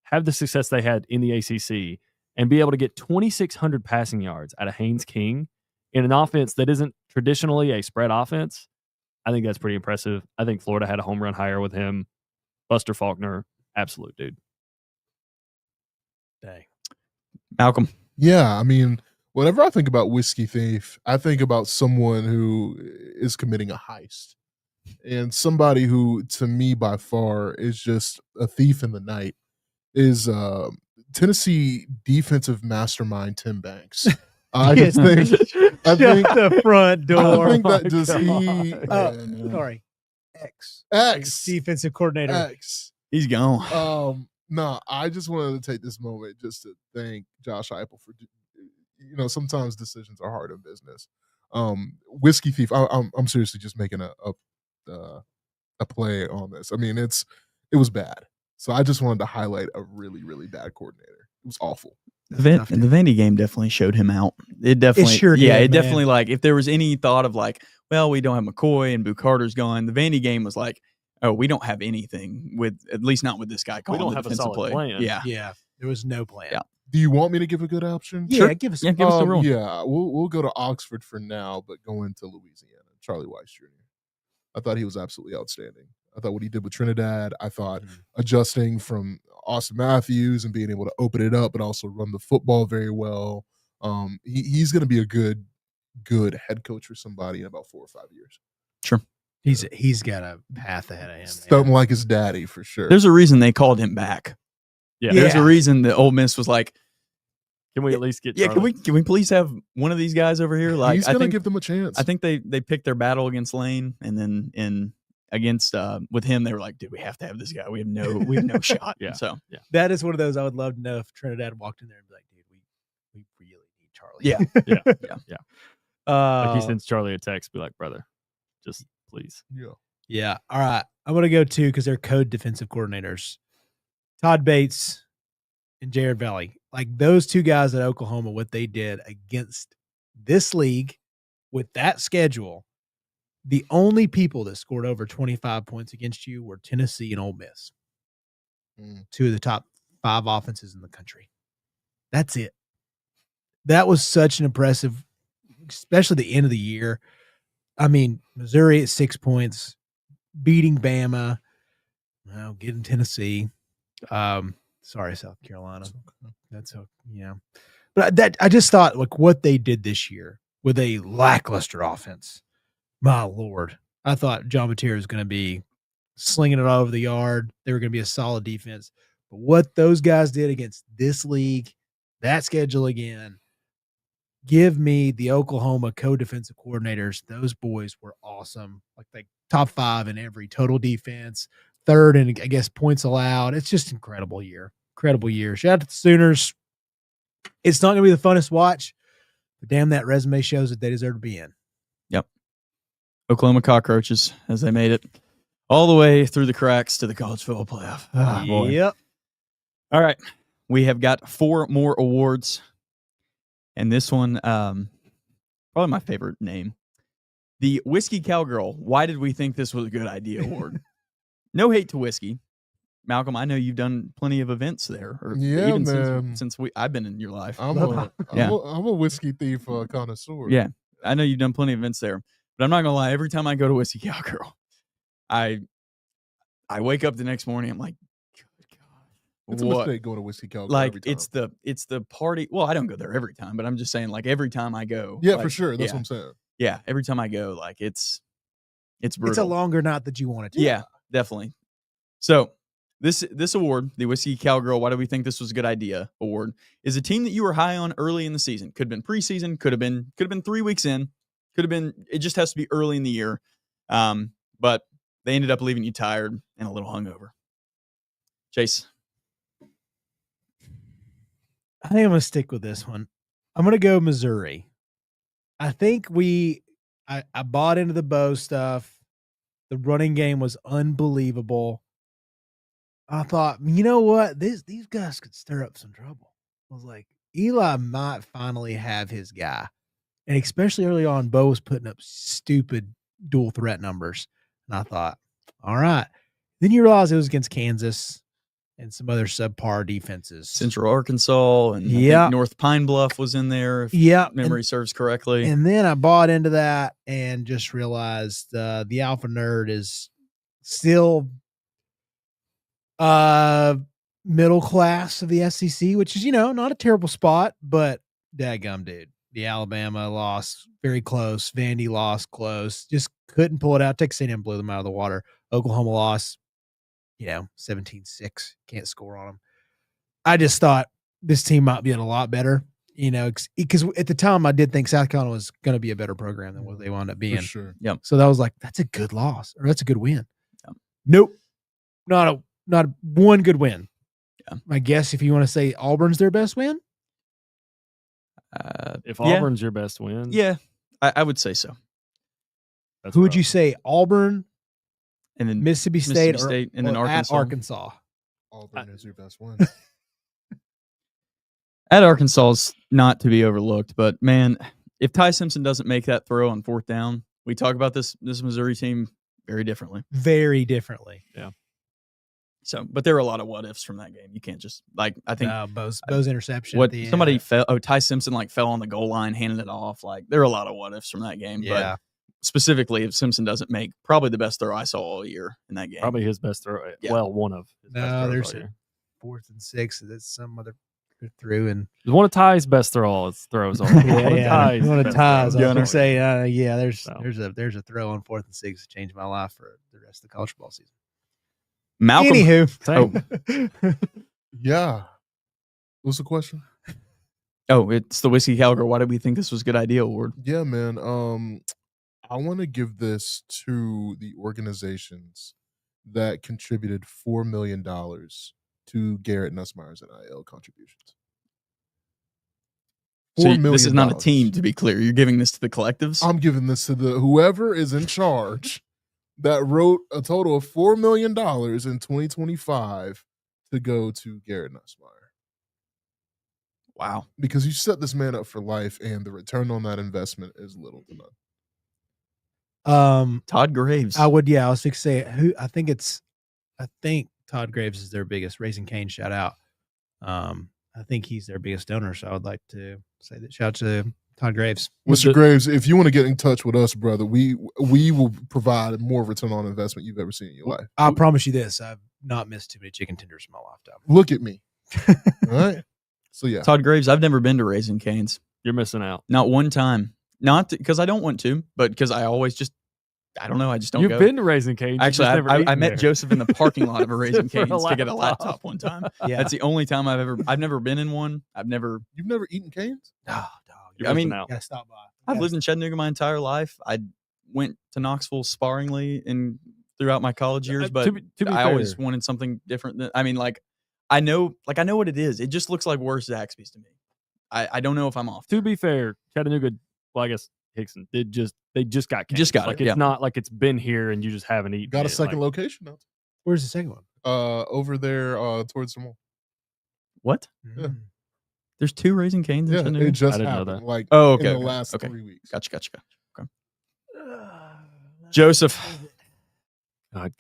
have the success they had in the ACC and be able to get 2,600 passing yards out of Haynes King in an offense that isn't traditionally a spread offense, I think that's pretty impressive. I think Florida had a home run hire with him. Buster Faulkner, absolute dude. Dang. Malcolm. Yeah, I mean, whenever I think about Whiskey Thief, I think about someone who is committing a heist. And somebody who, to me, by far, is just a thief in the night is Tennessee defensive mastermind Tim Banks. I just think Shut the front door. I think that just he Sorry. X defensive coordinator. X. He's gone. No, I just wanted to take this moment just to thank Josh Heupel for, sometimes decisions are hard in business. Whiskey Thief. I'm seriously just making a play on this. I mean, it was bad. So I just wanted to highlight a really, really bad coordinator. It was awful. The Vandy game definitely showed him out. It definitely, definitely, like, if there was any thought of like, well, we don't have McCoy and Boo Carter's gone, the Vandy game was like, oh, we don't have anything with, at least not with this guy calling the defensive play. Plan. Yeah, there was no plan. Yeah. Do you want me to give a good option? Yeah, Sure. give us the roll. Yeah, we'll go to Oxford for now, but go into Louisiana. Charlie Weiss Jr. I thought he was absolutely outstanding. I thought what he did with Trinidad, I thought adjusting from Austin Matthews and being able to open it up, but also run the football very well. He's going to be a good head coach for somebody in about 4 or 5 years. Sure. He's got a path ahead of him. Something like his daddy, for sure. There's a reason they called him back. Yeah. There's a reason that Ole Miss was like, can we at least get Charlie? Can we please have one of these guys over here? Like, he's going to give them a chance. I think they picked their battle against Lane, and then against with him, they were like, dude, we have to have this guy. We have no shot. Yeah. So that is one of those I would love to know if Trinidad walked in there and be like, dude, we really need Charlie. Yeah. Like he sends Charlie a text, be like, brother, just please. Yeah. All right. I'm going to go to, because they're code defensive coordinators, Todd Bates and Jared Valley. Like, those two guys at Oklahoma, what they did against this league with that schedule, the only people that scored over 25 points against you were Tennessee and Ole Miss. Two of the top 5 offenses in the country. That's it. That was such an impressive, especially the end of the year. I mean, Missouri at 6 points, beating Bama, getting Tennessee. Sorry, South Carolina. That's but I just thought, like, what they did this year with a lackluster offense. My Lord, I thought John Mateer was going to be slinging it all over the yard. They were going to be a solid defense. But what those guys did against this league, that schedule again, give me the Oklahoma co-defensive coordinators. Those boys were awesome. Like top 5 in every total defense, 3rd in, I guess, points allowed. It's just incredible year. Incredible year. Shout out to the Sooners. It's not going to be the funnest watch, but damn, that resume shows that they deserve to be in. Yep. Oklahoma Cockroaches, as they made it all the way through the cracks to the college football playoff. Oh, boy. Yep. All right. We have got 4 more awards. And this one, probably my favorite name. The Whiskey Cowgirl. Why did we think this was a good idea award? No hate to whiskey. Malcolm, I know you've done plenty of events there. Or Yeah, even man. since I've been in your life. I'm a whiskey thief connoisseur. Yeah. I know you've done plenty of events there. But I'm not going to lie. Every time I go to Whiskey Cowgirl, I wake up the next morning. I'm like, good God. It's a mistake going to Whiskey Cowgirl Like every time. it's the party. Well, I don't go there every time, but I'm just saying, like, every time I go. Yeah, like, for sure. That's yeah, what I'm saying. Yeah, every time I go, like it's brutal. It's a longer night that you want it to. Yeah, definitely. So this award, the Whiskey Cowgirl, why do we think this was a good idea award, is a team that you were high on early in the season. Could have been preseason, could have been 3 weeks in, could have been. It just has to be early in the year. But they ended up leaving you tired and a little hungover. Chase. I think I'm going to stick with this one. I'm going to go Missouri. I think I bought into the Bo stuff. The running game was unbelievable. I thought, you know what? These guys could stir up some trouble. I was like, Eli might finally have his guy. And especially early on, Bo was putting up stupid dual threat numbers. And I thought, all right. Then you realize it was against Kansas and some other subpar defenses. Central Arkansas and I think North Pine Bluff was in there, if memory serves correctly. And then I bought into that and just realized the alpha nerd is still middle class of the SEC, which is, not a terrible spot, but dadgum, dude. The Alabama lost very close. Vandy lost close. Just couldn't pull it out. Texas A&M blew them out of the water. Oklahoma lost, 17-6. Can't score on them. I just thought this team might be a lot better, because at the time I did think South Carolina was going to be a better program than what they wound up being. For sure. Yep. So that was like, that's a good loss, or that's a good win. Yep. Nope. Not one good win. Yeah. I guess if you want to say Auburn's their best win. If Auburn's your best win. Yeah, I would say so. Who would you say? Auburn, and then Mississippi State, and then Arkansas. At Arkansas. Auburn is your best one. At Arkansas is not to be overlooked, but man, if Ty Simpson doesn't make that throw on 4th down, we talk about this Missouri team very differently. Very differently. Yeah. So, but there are a lot of what ifs from that game. You can't just I think Bo's interception. What somebody fell. Oh, Ty Simpson fell on the goal line, handed it off. There are a lot of what ifs from that game. Yeah. But specifically, if Simpson doesn't make probably the best throw I saw all year in that game. Probably his best throw. Yeah. Well, one of his best throws there's all year. 4th and 6. That's some other through and one of Ty's best throws. One of Ty's. I was gonna say, there's a throw on 4th and 6 that changed my life for the rest of the college football season. Malcolm. Anywho, Yeah. What's the question? Oh, it's the Whiskey Cowgirl. Why did we think this was a good idea award? Yeah, man. I want to give this to the organizations that contributed $4 million to Garrett Nussmeier's NIL contributions. So this is not a team, to be clear. You're giving this to the collectives? I'm giving this to whoever is in charge that wrote a total of $4 million in 2025 to go to Garrett Nussmeier. Wow. Because you set this man up for life, and the return on that investment is little to none. Todd Graves. I was going to say I think Todd Graves is their biggest Raising Cane shout out. I think he's their biggest donor, so I would like to say that shout out to Todd Graves. Mr. Graves, if you want to get in touch with us, brother, we will provide more return on investment you've ever seen in your life. I promise you this, I've not missed too many chicken tenders in my lifetime. Look at me. All right. So yeah. Todd Graves, I've never been to Raising Cane's. You're missing out. Not one time. Not because I don't want to, but because I always I don't know. I just don't You've go. been to Raising Cane's. Actually, I met there. Joseph in the parking lot of a Raising For a Cane's to get a laptop. laptop one time. Yeah. That's the only time I've never been in one. You've never eaten Cane's? Dog. You're I mean, missing out. Gotta stop by. I've lived in Chattanooga my entire life. I went to Knoxville sparingly throughout my college years, but to be I fair, always wanted something different. I know what it is. It just looks like worse Zaxby's to me. I don't know if I'm off. To be fair, Chattanooga, well, I guess Hickson. They just got canes. Just got like it, it's not like it's been here and you just haven't eaten. Got a it. second Like, location now. Where's the second one? Over there towards the mall. What? Yeah. There's 2 Raising Canes in Yeah, Chattanooga? it just I didn't know happened. that. Like Okay, in the okay, last okay. 3 weeks. Gotcha. Okay. Joseph. God,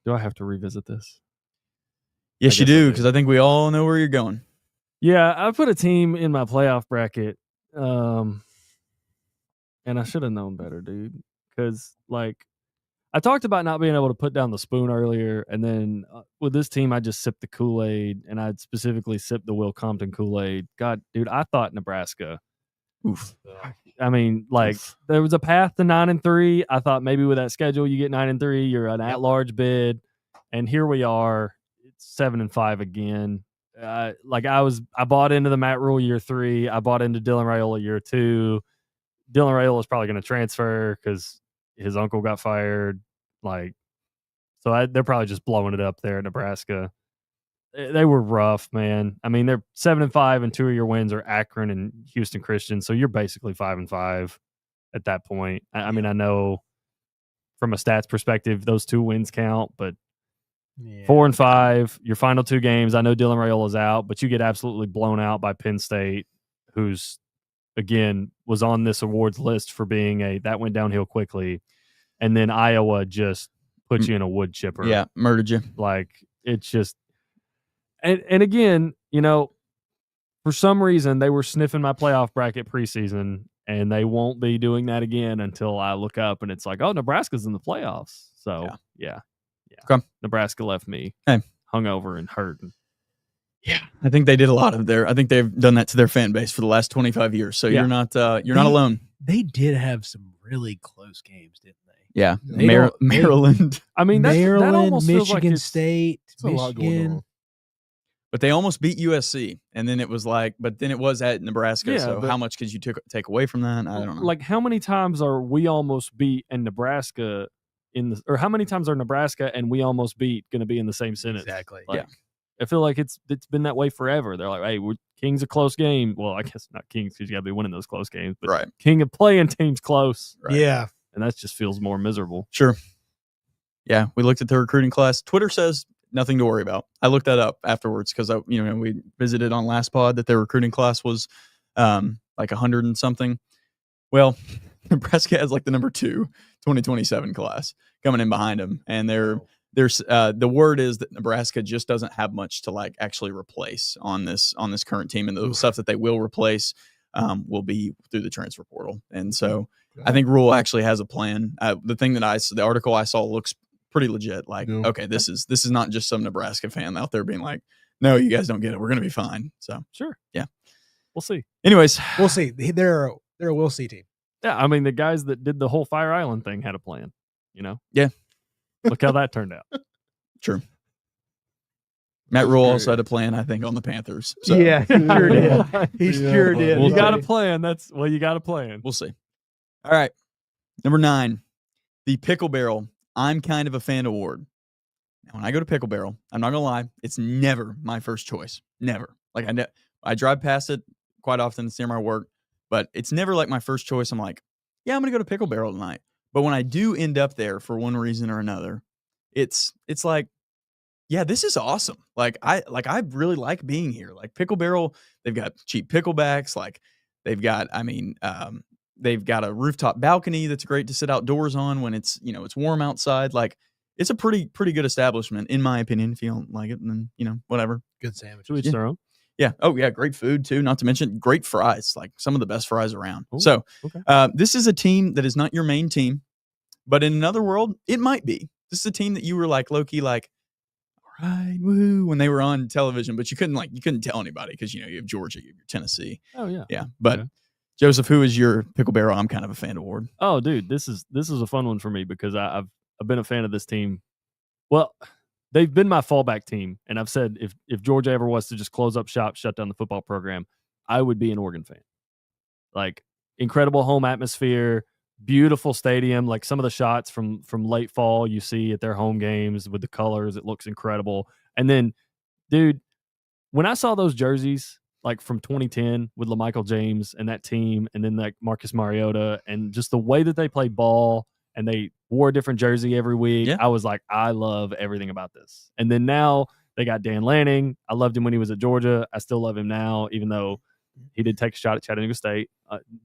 do I have to revisit this? Yes, you guess I do, do. because I think we all know where you're going. Yeah, I put a team in my playoff bracket, and I should have known better, dude. Because like I talked about not being able to put down the spoon earlier, and then with this team, I just sipped the Kool-Aid, and I'd specifically sipped the Will Compton Kool-Aid. God, dude, I thought Nebraska. Oof. I mean, like there was a path to 9-3. I thought maybe with that schedule, you get 9-3, you're an at-large bid, and here we are, it's 7-5 again. Like I bought into the Matt Rule year 3. I bought into Dylan Raiola year 2. Dylan Raiola is probably going to transfer because his uncle got fired. Like, so they're probably just blowing it up there in Nebraska. They were rough, man. I mean, they're 7-5, and 2 of your wins are Akron and Houston Christian. So you're basically 5-5 at that point. I mean, I know from a stats perspective, those 2 wins count, but 4-5, your final 2 games. I know Dylan Raiola's out, but you get absolutely blown out by Penn State, who's again was on this awards list for being that went downhill quickly, and then Iowa just put you in a wood chipper. Yeah, murdered you. Like it's just. And again, for some reason they were sniffing my playoff bracket preseason, and they won't be doing that again until I look up and it's like, oh, Nebraska's in the playoffs. So yeah. Okay. Nebraska left me hungover and hurt. Yeah, I think they did a lot I think they've done that to their fan base for the last 25 years. So you're not alone. They did have some really close games, didn't they? Yeah, They Maryland. I mean, that almost feels like Michigan it's State, It's a lot going Michigan. on. But they almost beat USC, and then it was at Nebraska. Yeah, so but- how much could you take away from that? I don't know. Like, how many times are we almost beat and Nebraska or how many times are Nebraska and we almost beat going to be in the same sentence? Exactly. Like, I feel like it's been that way forever. They're like, hey, King's a close game. Well, I guess not Kings because you got to be winning those close games, but Right. King of playing teams close. Right. Yeah. And that just feels more miserable. Sure. Yeah, we looked at the recruiting class. Twitter says nothing to worry about. I looked that up afterwards because we visited on last pod that their recruiting class was like 100 and something. Well, Nebraska has like the number 2 2027 class coming in behind them, and there's the word is that Nebraska just doesn't have much to like actually replace on this current team, and the stuff that they will replace will be through the transfer portal. And so I think Rule actually has a plan. The article I saw looks pretty legit. Like, okay, this is not just some Nebraska fan out there being like, no, you guys don't get it. We're going to be fine. So sure. Yeah. We'll see. Anyways, we'll see. They're a we'll see team. Yeah. I mean, the guys that did the whole Fire Island thing had a plan, Yeah. Look how that turned out. True. Matt Rule also had a plan, I think, on the Panthers. So. Yeah, he sure did. He sure did. You got a plan. You got a plan. We'll see. All right. Number 9, the Pickle Barrel I'm Kind of a Fan award. Now, when I go to Pickle Barrel, I'm not going to lie, it's never my first choice. Never. Like, I drive past it quite often. It's near my work, but it's never like my first choice. I'm like, yeah, I'm going to go to Pickle Barrel tonight. But when I do end up there for one reason or another, it's like, yeah, this is awesome. Like I really like being here. Like Pickle Barrel, they've got cheap picklebacks. Like they've got a rooftop balcony that's great to sit outdoors on when it's warm outside. Like it's a pretty good establishment in my opinion. If you don't like it, then whatever. Good sandwich. To each their own. Yeah. Oh yeah, great food too. Not to mention great fries. Like some of the best fries around. Ooh, so okay. This is a team that is not your main team, but in another world, it might be. This is a team that you were like low key like, all right, woo, when they were on television, but you couldn't tell anybody because you have Georgia, you have your Tennessee. Oh yeah. Yeah. But okay. Joseph, who is your Pickle Barrel I'm Kind of a Fan award? Oh, dude, this is a fun one for me because I've been a fan of this team. Well, they've been my fallback team, and I've said if Georgia ever was to just close up shop, shut down the football program, I would be an Oregon fan. Like incredible home atmosphere, beautiful stadium. Like some of the shots from late fall you see at their home games with the colors, it looks incredible. And then, dude, when I saw those jerseys, like from 2010 with LaMichael James and that team, and then like Marcus Mariota, and just the way that they played ball and they wore a different jersey every week. Yeah. I was like, I love everything about this. And then now they got Dan Lanning. I loved him when he was at Georgia. I still love him now, even though he did take a shot at Chattanooga State.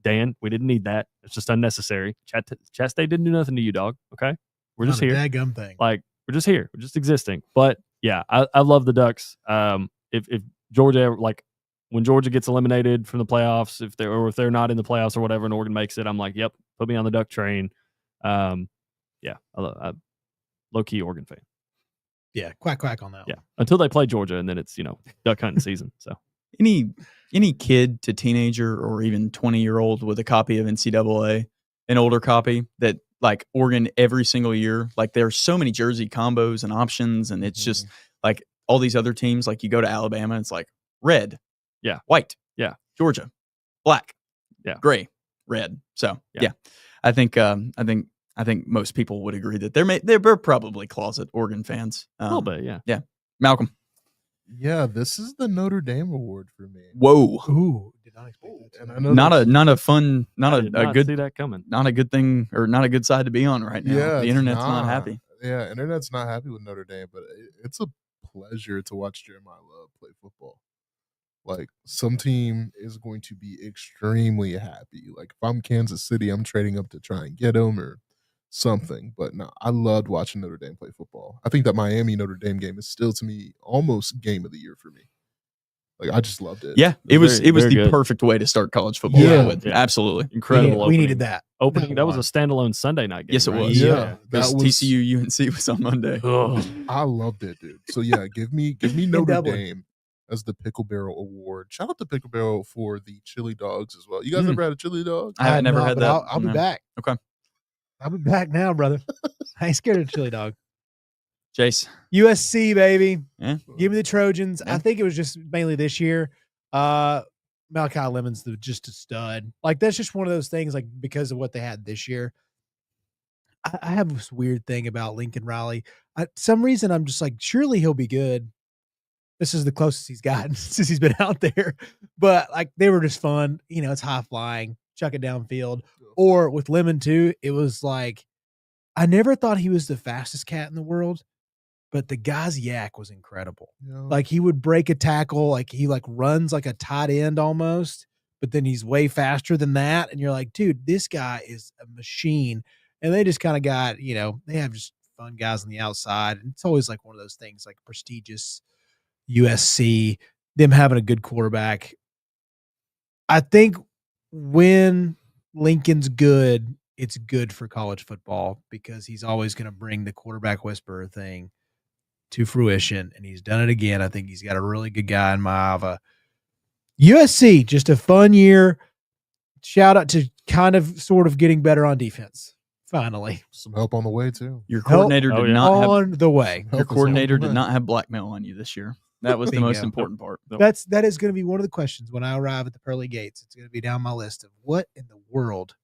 Dan, we didn't need that. It's just unnecessary. Chat State didn't do nothing to you, dog. Okay, we're just here. Daggum thing. Like, we're just here. We're just existing. But yeah, I love the Ducks. If Georgia, like when Georgia gets eliminated from the playoffs, if they're not in the playoffs or whatever, and Oregon makes it, I'm like, yep, put me on the Duck train. Yeah, I low key Oregon fan. Yeah, quack on that. Yeah, until they play Georgia, and then it's duck hunting season. So any kid to teenager or even 20-year-old with a copy of NCAA, an older copy that like Oregon every single year, like there's so many jersey combos and options, and it's just like all these other teams. Like you go to Alabama, it's like red, yeah, white, yeah, Georgia, black, yeah, gray, red. So yeah. I think most people would agree that they're probably closet Oregon fans. A little bit, yeah. Yeah. Malcolm. Yeah, this is the Notre Dame award for me. Whoa. Ooh, did not expect that. And I know Not a fun, I did not see that coming. Not a good thing, or not a good side to be on right now. Yeah, the internet's not happy. Yeah, internet's not happy with Notre Dame, but it's a pleasure to watch Jeremiah Love play football. Like, some team is going to be extremely happy. Like, if I'm Kansas City, I'm trading up to try and get him or something. But no, I loved watching Notre Dame play football. I think that Miami Notre Dame game is still, to me, almost game of the year for me. Like, I just loved it. Yeah, it was the good. perfect way to start college football. Yeah. Absolutely. Incredible. We needed that. Opening. That was a standalone Sunday night game. Yes, it right? was. Yeah. Because TCU UNC was on Monday. I loved it, dude. So yeah, give me Notre Dame as the Pickle Barrel Award. Shout out to Pickle Barrel for the chili dogs as well. You guys ever had a chili dog? I have never had that. I'll be back. Okay. I'll be back now, brother. I ain't scared of chili dog. Jace. USC, baby. Yeah. Give me the Trojans. Yeah. I think it was just mainly this year. Malachi Lemon's just a stud. Like, that's just one of those things, like, because of what they had this year. I have this weird thing about Lincoln Riley. Some reason I'm just like, surely he'll be good. This is the closest he's gotten since he's been out there. But like, they were just fun. It's high flying, chuck it downfield. Or with Lemon too, it was like, I never thought he was the fastest cat in the world, but the guy's yak was incredible. Yeah. Like, he would break a tackle, like he like runs like a tight end almost, but then he's way faster than that. And you're like, dude, this guy is a machine. And they just kind of got, they have just fun guys on the outside. And it's always like one of those things, like prestigious USC, them having a good quarterback. I think when Lincoln's good, it's good for college football because he's always going to bring the quarterback whisperer thing to fruition, and he's done it again. I think he's got a really good guy in Maava. USC, just a fun year. Shout out to kind of sort of getting better on defense. Finally, some help on the way too. Your coordinator did not have on the way. Your coordinator did not have blackmail on you this year. That was the most important part. That is going to be one of the questions when I arrive at the pearly gates. It's going to be down my list of what in the world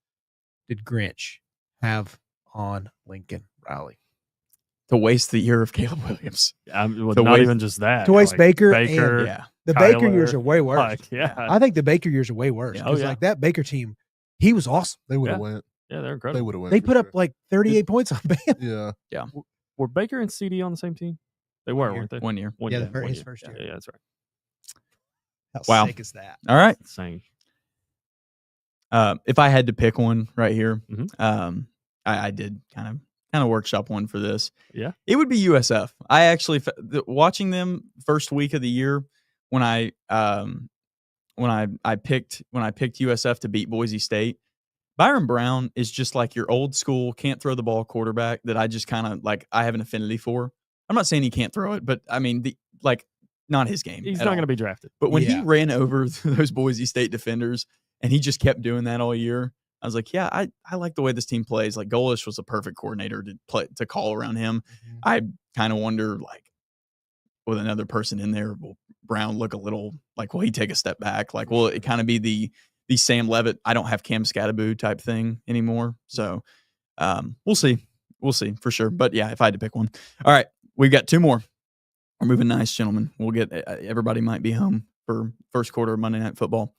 did Grinch have on Lincoln Riley? To waste the year of Caleb Williams. Not even just that. To waste Baker. Baker. And the Baker years are way worse. Yeah. I think the Baker years are way worse. Yeah. Because like that Baker team, he was awesome. They would have went. Yeah, they're incredible. They would have went. They put up like 38 points on Bama. Yeah. Were Baker and CD on the same team? They were, weren't they? 1 year. His first year. Yeah, that's right. How sick is that? All right. Insane. If I had to pick one right here, Mm-hmm. I did kind of workshop one for this. Yeah, it would be USF. I actually watching them first week of the year when I picked USF to beat Boise State. Byron Brown is just like your old school can't throw the ball quarterback that I just kind of like. I have an affinity for. I'm not saying he can't throw it, but I mean not his game. He's not going to be drafted. But when he ran over those Boise State defenders and he just kept doing that all year, I was like, yeah, I like the way this team plays. Like, Golish was a perfect coordinator to call around him. Mm-hmm. I kind of wonder, like, with another person in there, will Brown look a little like, will he take a step back? Like, will it kind of be the Sam Levitt, I don't have Cam Scattaboo type thing anymore? So we'll see. We'll see for sure. But yeah, if I had to pick one. All right, we've got two more. We're moving nice, gentlemen. We'll get everybody might be home for first quarter of Monday Night Football.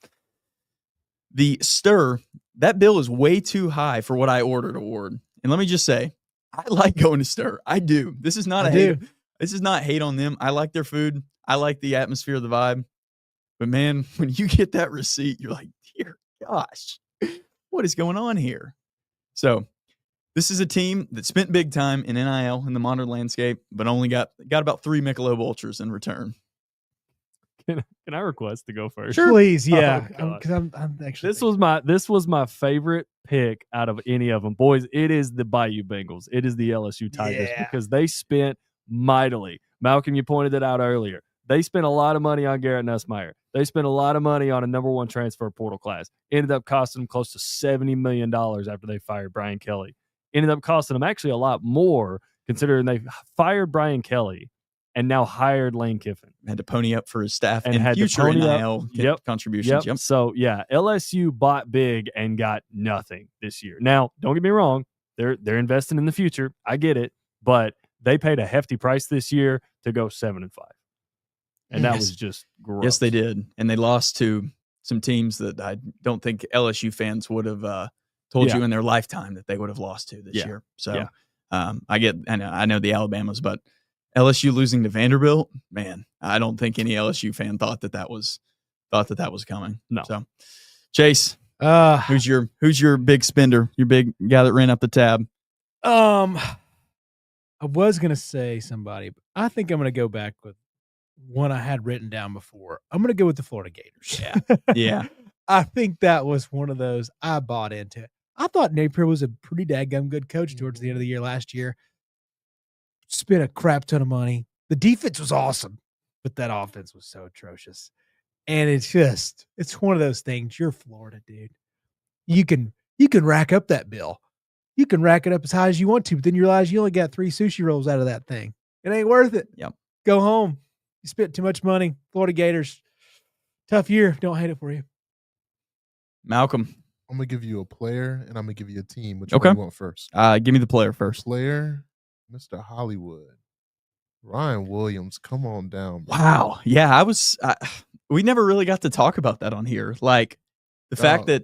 The stir, that bill is way too high for what I ordered, Award. And let me just say, I like going to Stir. I do. This is not This is not hate on them. I like their food. I like the atmosphere, the vibe. But man, when you get that receipt, you're like, dear gosh, what is going on here? So this is a team that spent big time in NIL in the modern landscape, but only got about 3 Michelob Ultras in return. Can I request to go first? Sure, please. Yeah, because I'm actually. This was my favorite pick out of any of them, boys. It is the Bayou Bengals. It is the LSU Tigers because they spent mightily. Malcolm, you pointed it out earlier. They spent a lot of money on Garrett Nussmeier. They spent a lot of money on a number 1 transfer portal class. Ended up costing them close to $70 million after they fired Brian Kelly. Ended up costing them actually a lot more considering they fired Brian Kelly and now hired Lane Kiffin. Had to pony up for his staff and had future NIL contributions. Yep. So, yeah, LSU bought big and got nothing this year. Now, don't get me wrong. They're investing in the future. I get it. But they paid a hefty price this year to go 7-5. And that was just gross. Yes, they did. And they lost to some teams that I don't think LSU fans would have told you in their lifetime that they would have lost to this year. So I know the Alabamas, but LSU losing to Vanderbilt, man, I don't think any LSU fan thought that was coming. No. So, Chase, who's your big spender? Your big guy that ran up the tab? I was gonna say somebody, but I think I'm gonna go back with one I had written down before. I'm gonna go with the Florida Gators. Yeah. I think that was one of those I bought into. I thought Napier was a pretty daggum good coach towards the end of the year last year. Spent a crap ton of money. The defense was awesome, but that offense was so atrocious. And it's one of those things. You're Florida, dude. You can rack up that bill. You can rack it up as high as you want to, but then you realize you only got 3 sushi rolls out of that thing. It ain't worth it. Yep. Go home. You spent too much money. Florida Gators. Tough year. Don't hate it for you. Malcolm. I'm going to give you a player, and I'm going to give you a team. Which one do you want first? Give me the player first. Player, Mr. Hollywood. Ryan Williams, come on down. Bro. Wow. Yeah, we never really got to talk about that on here. Like, the fact that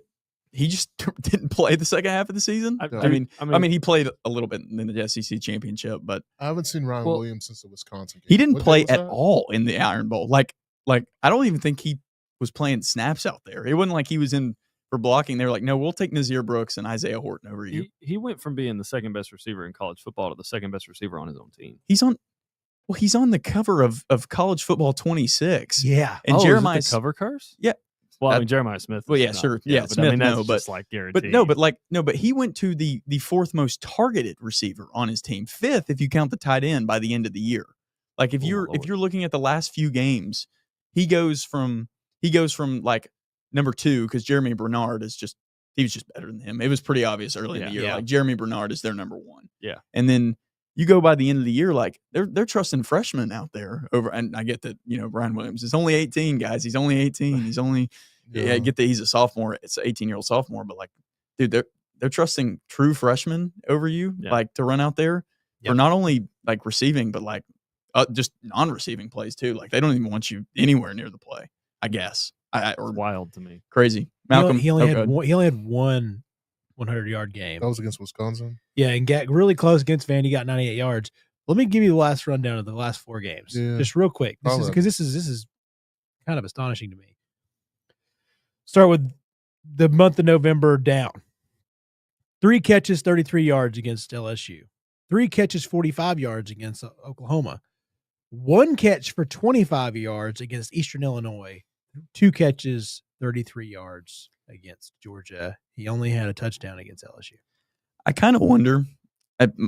he just didn't play the second half of the season. I mean, he played a little bit in the SEC championship, but I haven't seen Ryan Williams since the Wisconsin game. He didn't play at all in the Iron Bowl. Like I don't even think he was playing snaps out there. It wasn't like he was in for blocking. They were like, no, we'll take Nazir Brooks and Isaiah Horton over you. He went from being the second best receiver in college football to the second best receiver on his own team. He's on the cover of College Football 26. Yeah. And Jeremiah's the cover curse? Yeah. Well, I mean, Jeremiah Smith. Well, yeah, sure. Yeah, but Smith, I mean, that's but just like guaranteed. But he went to the 4th most targeted receiver on his team, 5th if you count the tight end by the end of the year. Like if you're looking at the last few games, he goes from like number 2 because Jeremy Bernard he was just better than him. It was pretty obvious early in the year. Like Jeremy Bernard is their number 1. Yeah, and then you go by the end of the year, like they're trusting freshmen out there over. And I get that Brian Williams is only 18, guys. He's only 18. He's only. Yeah, I get that he's a sophomore. It's an 18-year-old sophomore, but like, dude, they're trusting true freshmen over you, like to run out there for not only like receiving, but like just non-receiving plays too. Like they don't even want you anywhere near the play. I guess. Or wild to me. Crazy. Malcolm, he only had one 100-yard game. That was against Wisconsin. Yeah, and got really close against Vandy. Got 98 yards. Let me give you the last rundown of the last 4 games, just real quick. This is kind of astonishing to me. Start with the month of November down. 3 catches, 33 yards against LSU. 3 catches, 45 yards against Oklahoma. 1 catch for 25 yards against Eastern Illinois. 2 catches, 33 yards against Georgia. He only had a touchdown against LSU. I kind of wonder,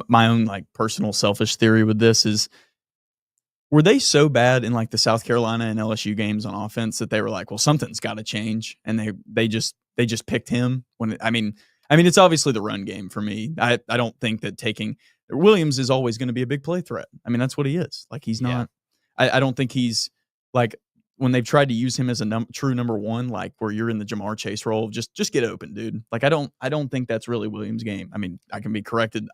my own like personal selfish theory with this is, were they so bad in like the South Carolina and LSU games on offense that they were like, well, something's got to change, and they just picked him when I mean it's obviously the run game for me. I don't think that taking Williams is always going to be a big play threat. I mean that's what he is. Like he's not. I don't think he's like when they've tried to use him as a true number one, like where you're in the Jamar Chase role, just get open, dude. Like I don't think that's really Williams' game. I mean, I can be corrected.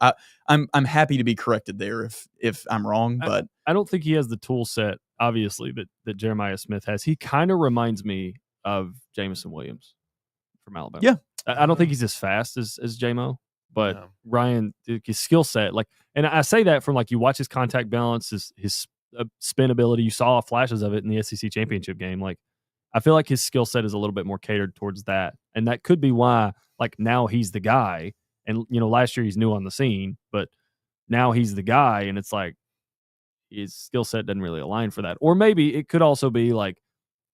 I'm happy to be corrected there if I'm wrong, but I don't think he has the tool set, obviously, that Jeremiah Smith has. He kind of reminds me of Jameson Williams from Alabama. Yeah. I don't think he's as fast as J-Mo, but No. Ryan, his skill set, like, and I say that from like you watch his contact balance, his spin ability. You saw flashes of it in the SEC championship game. Like, I feel like his skill set is a little bit more catered towards that, and that could be why, like, now he's the guy. And last year he's new on the scene, but now he's the guy, and it's like his skill set doesn't really align for that. Or maybe it could also be like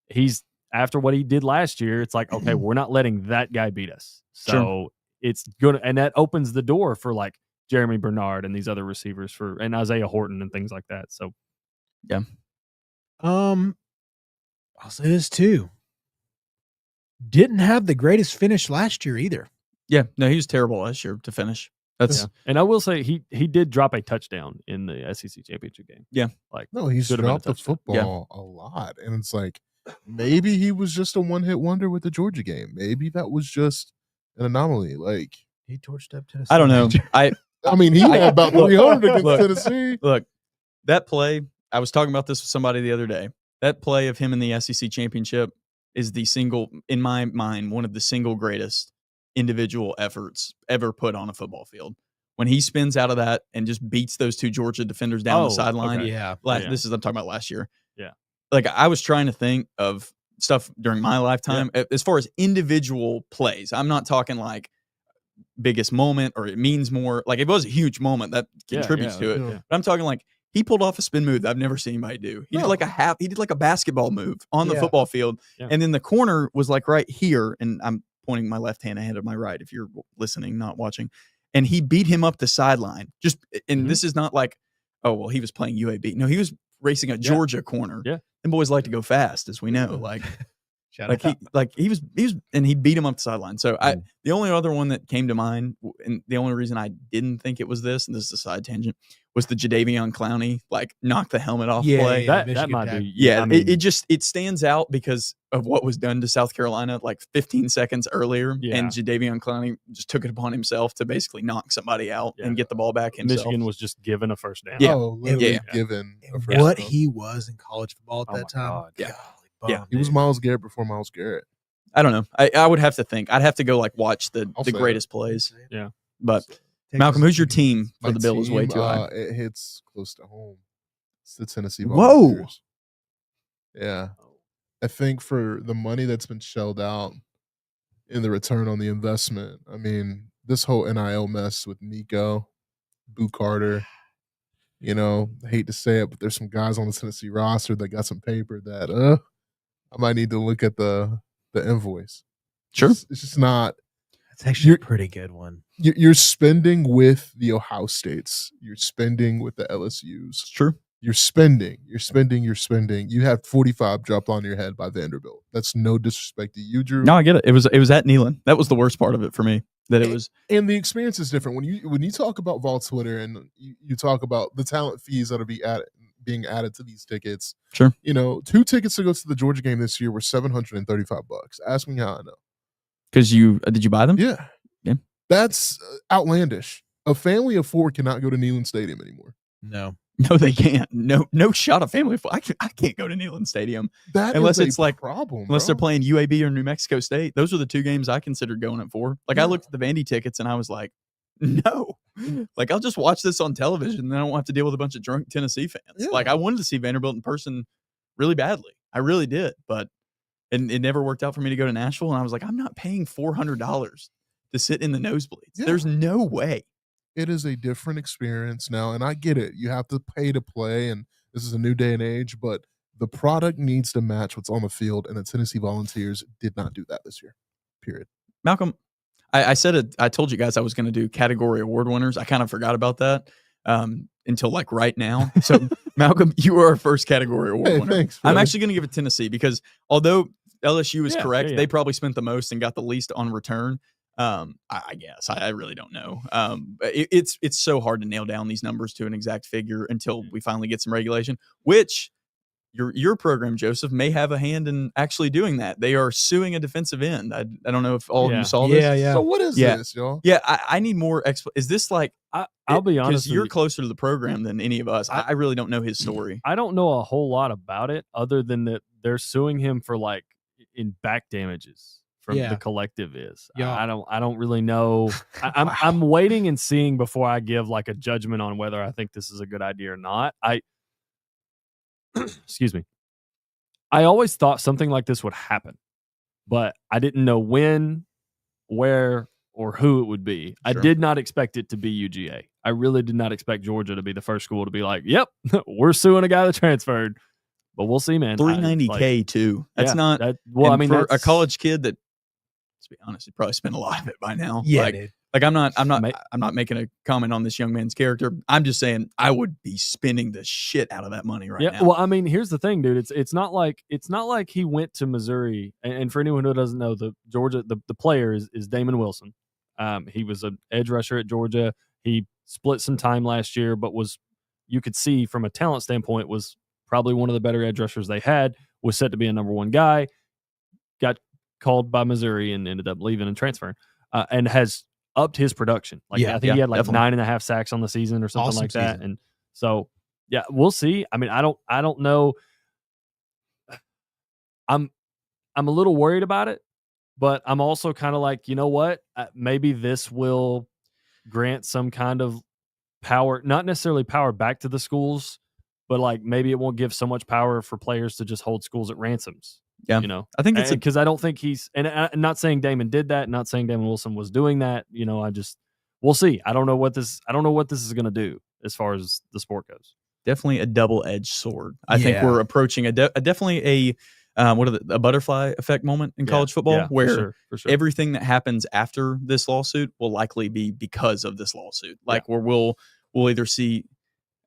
he's after what he did last year. It's like, okay, we're not letting that guy beat us, so it's good, and that opens the door for like Jeremy Bernard and these other receivers and Isaiah Horton and things like that. So. Yeah. I'll say this too. Didn't have the greatest finish last year either. Yeah. No, he was terrible last year to finish. That's And I will say he did drop a touchdown in the SEC championship game. Yeah. Like No, he's should have been a dropped the touchdown. football a lot. And it's like, maybe he was just a one-hit wonder with the Georgia game. Maybe that was just an anomaly. Like, He torched up Tennessee. I don't know. I mean, he had about 300 against look. Tennessee. look, that play, I was talking about this with somebody the other day. That play of him in the SEC championship is in my mind, one of the single greatest individual efforts ever put on a football field. When he spins out of that and just beats those two Georgia defenders down the sideline. okay. Yeah. This is, I'm talking about last year. Yeah. Like, I was trying to think of stuff during my lifetime as far as individual plays. I'm not talking like biggest moment or it means more. Like, it was a huge moment that contributes to it. yeah. But I'm talking like he pulled off a spin move that I've never seen anybody do. He did like a basketball move on the football field. Yeah. And then the corner was like right here. And I'm pointing my left hand ahead of my right if you're listening, not watching. And he beat him up the sideline. This is not like, oh, well, he was playing UAB. No, he was racing a Georgia corner. Yeah. And boys like to go fast, as we know. Like, he was, and he beat him up the sideline. So the only other one that came to mind, and the only reason I didn't think it was this, and this is a side tangent, was the Jadeveon Clowney knock the helmet off play. That might be. Yeah, I mean, it stands out because of what was done to South Carolina like 15 seconds earlier, Yeah. and Jadeveon Clowney just took it upon himself to basically knock somebody out Yeah. and get the ball back himself. Michigan was just given a first down. Yeah. Oh, literally Yeah. given a first What down. he was in college football at Oh that my time. God. Yeah. Golly Yeah. bum, He was dude. Myles Garrett before Myles Garrett. I don't know. I would have to think. I'd have to go like watch the I'll say greatest plays. Yeah. But Texas Malcolm, who's your A&M. team for My the Bills? Way team, too high. It hits close to home. It's the Tennessee Whoa. Volunteers. Yeah. I think for the money that's been shelled out in the return on the investment, I mean, this whole NIL mess with Nico, Boo Carter, I hate to say it, but there's some guys on the Tennessee roster that got some paper that I might need to look at the invoice. Sure. It's just not. That's actually a pretty good one. You're spending with the Ohio States. You're spending with the LSUs. It's true. You're spending. You have 45 dropped on your head by Vanderbilt. That's no disrespect to you, Drew. No, I get it. It was at Neyland. That was the worst part of it for me. That it was. And the experience is different. When you talk about Vol Twitter and you talk about the talent fees that are being added to these tickets. Sure. 2 tickets to go to the Georgia game this year were $735. Ask me how I know. Because did you buy them? Yeah. Yeah. That's outlandish. A family of 4 cannot go to Neyland Stadium anymore. No. No, they can't. No shot of family. I can't go to Neyland Stadium Unless it's like problem. unless they're bro. playing UAB or New Mexico State. Those are the 2 games I considered going it for. Like, I looked at the Vandy tickets and I was like, no. Like, I'll just watch this on television and then I won't have to deal with a bunch of drunk Tennessee fans. Yeah. Like, I wanted to see Vanderbilt in person really badly. I really did. But it never worked out for me to go to Nashville. And I was like, I'm not paying $400 to sit in the nosebleeds. Yeah. There's no way. It is a different experience now, and I get it. You have to pay to play, and this is a new day and age, but the product needs to match what's on the field, and the Tennessee Volunteers did not do that this year, period. Malcolm, I said it. I told you guys I was going to do category award winners. I kind of forgot about that until like right now. So, Malcolm, you are our first category award Hey, winner. thanks, I'm brother. actually going to give it Tennessee because although LSU is correct, yeah. they probably spent the most and got the least on return. I guess I really don't know. It's so hard to nail down these numbers to an exact figure until we finally get some regulation, which your program, Joseph, may have a hand in actually doing that. They are suing a defensive end. I don't know if all of you saw this. Yeah. So what is this, y'all? Yeah, I need more. Is this like? I'll be honest, because you're closer to the program than any of us. I really don't know his story. I don't know a whole lot about it, other than that they're suing him for like in back damages from the collective is. Yeah. I don't really know. I'm waiting and seeing before I give like a judgment on whether I think this is a good idea or not. Excuse me. I always thought something like this would happen, but I didn't know when, where, or who it would be. Sure. I did not expect it to be UGA. I really did not expect Georgia to be the first school to be like, yep, we're suing a guy that transferred. But we'll see, man. $390K too. That's not well. I mean, for a college kid that, to be honest, he probably spent a lot of it by now. Yeah, like I'm not making a comment on this young man's character. I'm just saying I would be spending the shit out of that money right now. Well, I mean, here's the thing, dude. It's not like he went to Missouri. And for anyone who doesn't know, the Georgia the player is Damon Wilson. He was an edge rusher at Georgia. He split some time last year, but you could see from a talent standpoint was probably one of the better edge rushers they had. Was set to be a number one guy. Got called by Missouri and ended up leaving and transferring, and has upped his production. I think he had like definitely 9.5 sacks on the season or something like that. And so, we'll see. I mean, I don't know. I'm a little worried about it, but I'm also kind of like, you know what? Maybe this will grant some kind of power, not necessarily power back to the schools, but like maybe it won't give so much power for players to just hold schools at ransoms. Yeah, I think it's because I don't think he's, and I'm not saying Damon did that, not saying Damon Wilson was doing that. We'll see. I don't know what this is going to do as far as the sport goes. Definitely a double-edged sword. I think we're approaching definitely a butterfly effect moment in college football, where for sure. Everything that happens after this lawsuit will likely be because of this lawsuit. Like where we'll either see.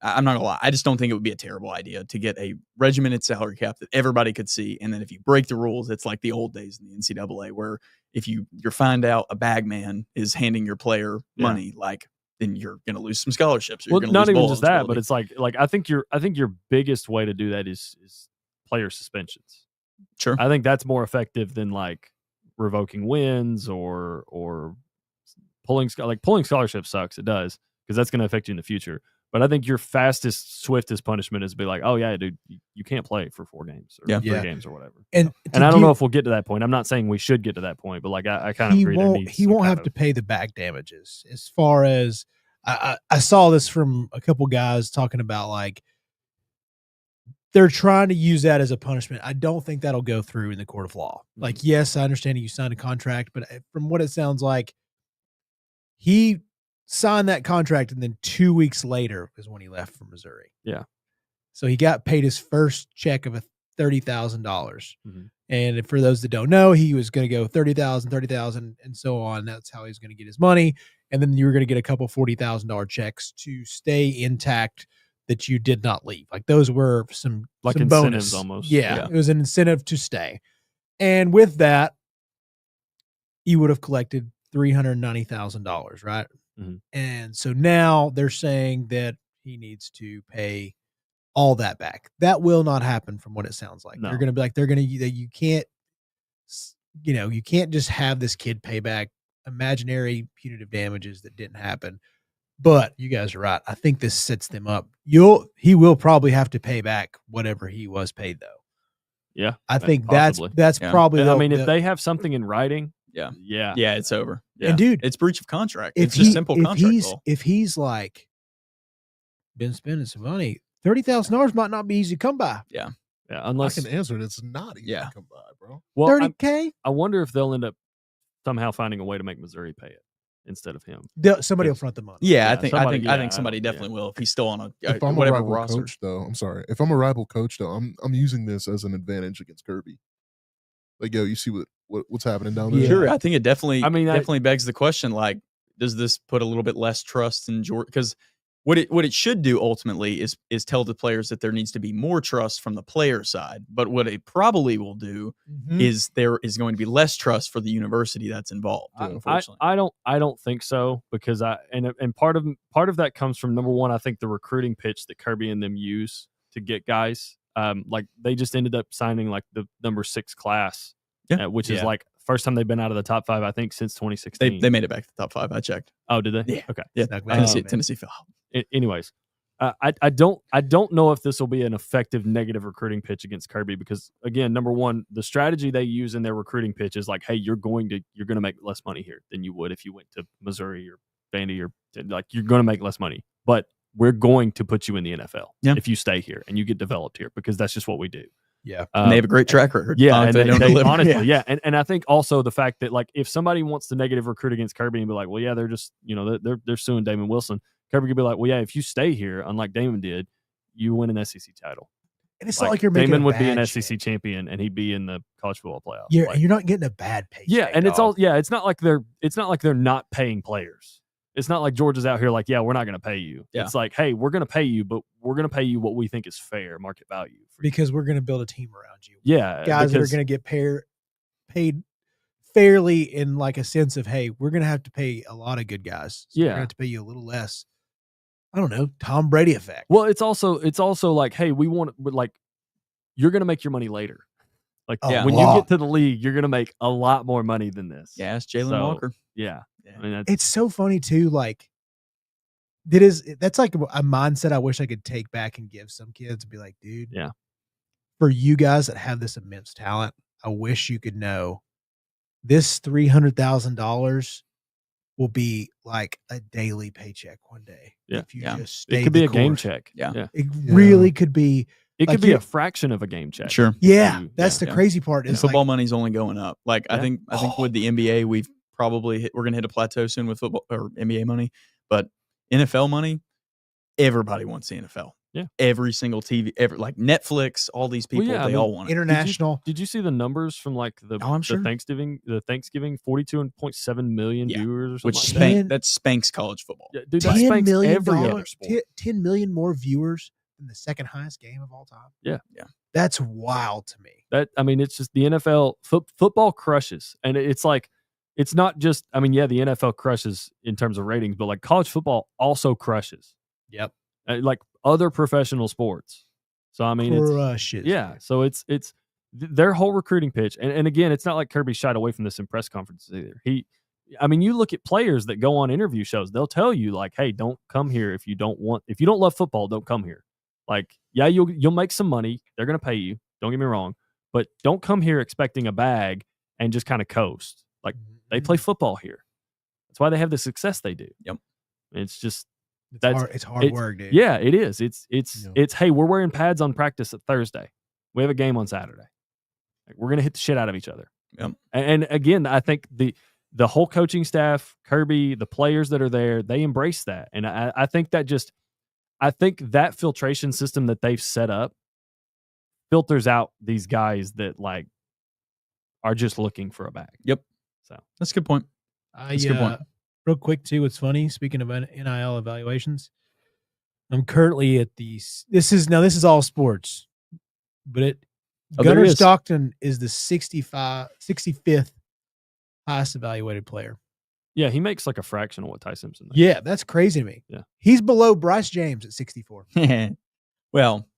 I'm not gonna lie. I just don't think it would be a terrible idea to get a regimented salary cap that everybody could see, and then if you break the rules, it's like the old days in the NCAA, where if you find out a bag man is handing your player money, like then you're gonna lose some scholarships. Well, not even just that, but it's like I think your biggest way to do that is player suspensions. Sure, I think that's more effective than like revoking wins or pulling scholarships sucks. It does, because that's going to affect you in the future. But I think your fastest, swiftest punishment is to be like, oh, yeah, dude, you can't play for 4 games or 3 games or whatever. And I don't know if we'll get to that point. I'm not saying we should get to that point, but like I kind of agree. He won't have to pay the back damages. As far as I saw this from a couple guys talking about, like, they're trying to use that as a punishment. I don't think that'll go through in the court of law. Like, yes, I understand you signed a contract, but from what it sounds like, he signed that contract, and then 2 weeks later is when he left for Missouri. Yeah. So he got paid his first check of $30,000. Mm-hmm. And for those that don't know, he was going to go 30,000, and so on. That's how he's going to get his money. And then you were going to get a couple $40,000 checks to stay intact that you did not leave. Like, those were some incentives bonus. Almost. Yeah, it was an incentive to stay. And with that, you would have collected $390,000, right? Mm-hmm. And so now they're saying that he needs to pay all that back. That will not happen from what it sounds like. No. They're going to be like, you can't just have this kid pay back imaginary punitive damages that didn't happen. But you guys are right. I think this sets them up. He will probably have to pay back whatever he was paid, though. Yeah. I think possibly. that's probably, I mean, if they have something in writing, yeah, it's over. Yeah. And dude, it's breach of contract. It's just simple contract law. If he's like been spending some money, $30,000 might not be easy to come by. Yeah. Unless I can answer it, it's not easy to come by, bro. Well, 30K. I wonder if they'll end up somehow finding a way to make Missouri pay it instead of him. Somebody will front the money. Yeah, I think somebody definitely will if he's still on if I'm a rival coach, though. I'm sorry. If I'm a rival coach, though, I'm using this as an advantage against Kirby. Like, yo, you see what's happening down there? Sure, I think it definitely. I mean, definitely begs the question: like, does this put a little bit less trust in Georgia? Because what it should do ultimately is tell the players that there needs to be more trust from the player side. But what it probably will do is there is going to be less trust for the university that's involved. Unfortunately, I don't think so, because and part of that comes from, number one, I think the recruiting pitch that Kirby and them use to get guys. like they just ended up signing like the number 6 class, which is like first time they've been out of the top 5, I think, since 2016. They made it back to the top 5. I checked. Oh, did they? Yeah. Okay. Yeah. Tennessee fell. Anyways, I don't know if this will be an effective negative recruiting pitch against Kirby because, again, number one, the strategy they use in their recruiting pitch is like, hey, you're going to make less money here than you would if you went to Missouri or Vandy, or like you're going to make less money, but we're going to put you in the NFL if you stay here and you get developed here because that's just what we do. Yeah, and they have a great track record. Yeah, and they honestly, and I think also the fact that like if somebody wants to negative recruit against Kirby and be like, well, yeah, they're just they're suing Damon Wilson. Kirby could be like, well, yeah, if you stay here, unlike Damon did, you win an SEC title. And it's not like you're making Damon would be an SEC champion and he'd be in the college football playoff. You're not getting a bad paycheck. Yeah, and it's not like they're not paying players. It's not like Georgia's out here like, yeah, we're not going to pay you. Yeah. It's like, hey, we're going to pay you, but we're going to pay you what we think is fair market value. Because we're going to build a team around you. Yeah. Guys that are going to get paid fairly in like a sense of, hey, we're going to have to pay a lot of good guys. So we're going to have to pay you a little less. I don't know, Tom Brady effect. Well, it's also like, hey, we want like you're going to make your money later. Like when you get to the league, you're going to make a lot more money than this. Yeah, it's Jalen Walker. Yeah. I mean, it's so funny too. Like that's like a mindset I wish I could take back and give some kids and be like, dude, for you guys that have this immense talent, I wish you could know this $300,000 will be like a daily paycheck one day. Yeah. If you just stay it could be a game check. Yeah. It really could be. It could be a fraction of a game check. Sure. Yeah. That's the crazy part. And football money's only going up. Like I think with the NBA, we're going to hit a plateau soon with football or NBA money, but NFL money, everybody wants the NFL. Yeah. Every single TV, like Netflix, all these people, they all want it. International. Did you see the numbers from like the Thanksgiving 42.7 million viewers or something? That spanks college football. Yeah, dude, that spanks every other sport. 10 million more viewers than the second highest game of all time. Yeah. Yeah. That's wild to me. It's just the NFL football crushes. And it's like, it's not just, the NFL crushes in terms of ratings, but like college football also crushes. Yep. Like other professional sports. So, crushes. So it's their whole recruiting pitch. And again, it's not like Kirby shied away from this in press conferences either. You look at players that go on interview shows, they'll tell you like, hey, don't come here if you don't love football, don't come here. Like, yeah, you'll make some money. They're going to pay you. Don't get me wrong. But don't come here expecting a bag and just kind of coast. Like, they play football here. That's why they have the success they do. Yep. It's just it's hard work, dude. Yeah, it is. It's hey, we're wearing pads on practice at Thursday. We have a game on Saturday. Like, we're gonna hit the shit out of each other. Yep. And again, I think the whole coaching staff, Kirby, the players that are there, they embrace that. And I think that filtration system that they've set up filters out these guys that like are just looking for a bag. Yep. So that's a good point. That's a good point. Real quick too, what's funny, speaking of NIL evaluations, I'm currently at this is all sports, but Gunnar Stockton is the 65th highest evaluated player. Yeah, he makes like a fraction of what Ty Simpson makes. Yeah, that's crazy to me. Yeah. He's below Bryce James at 64. Well,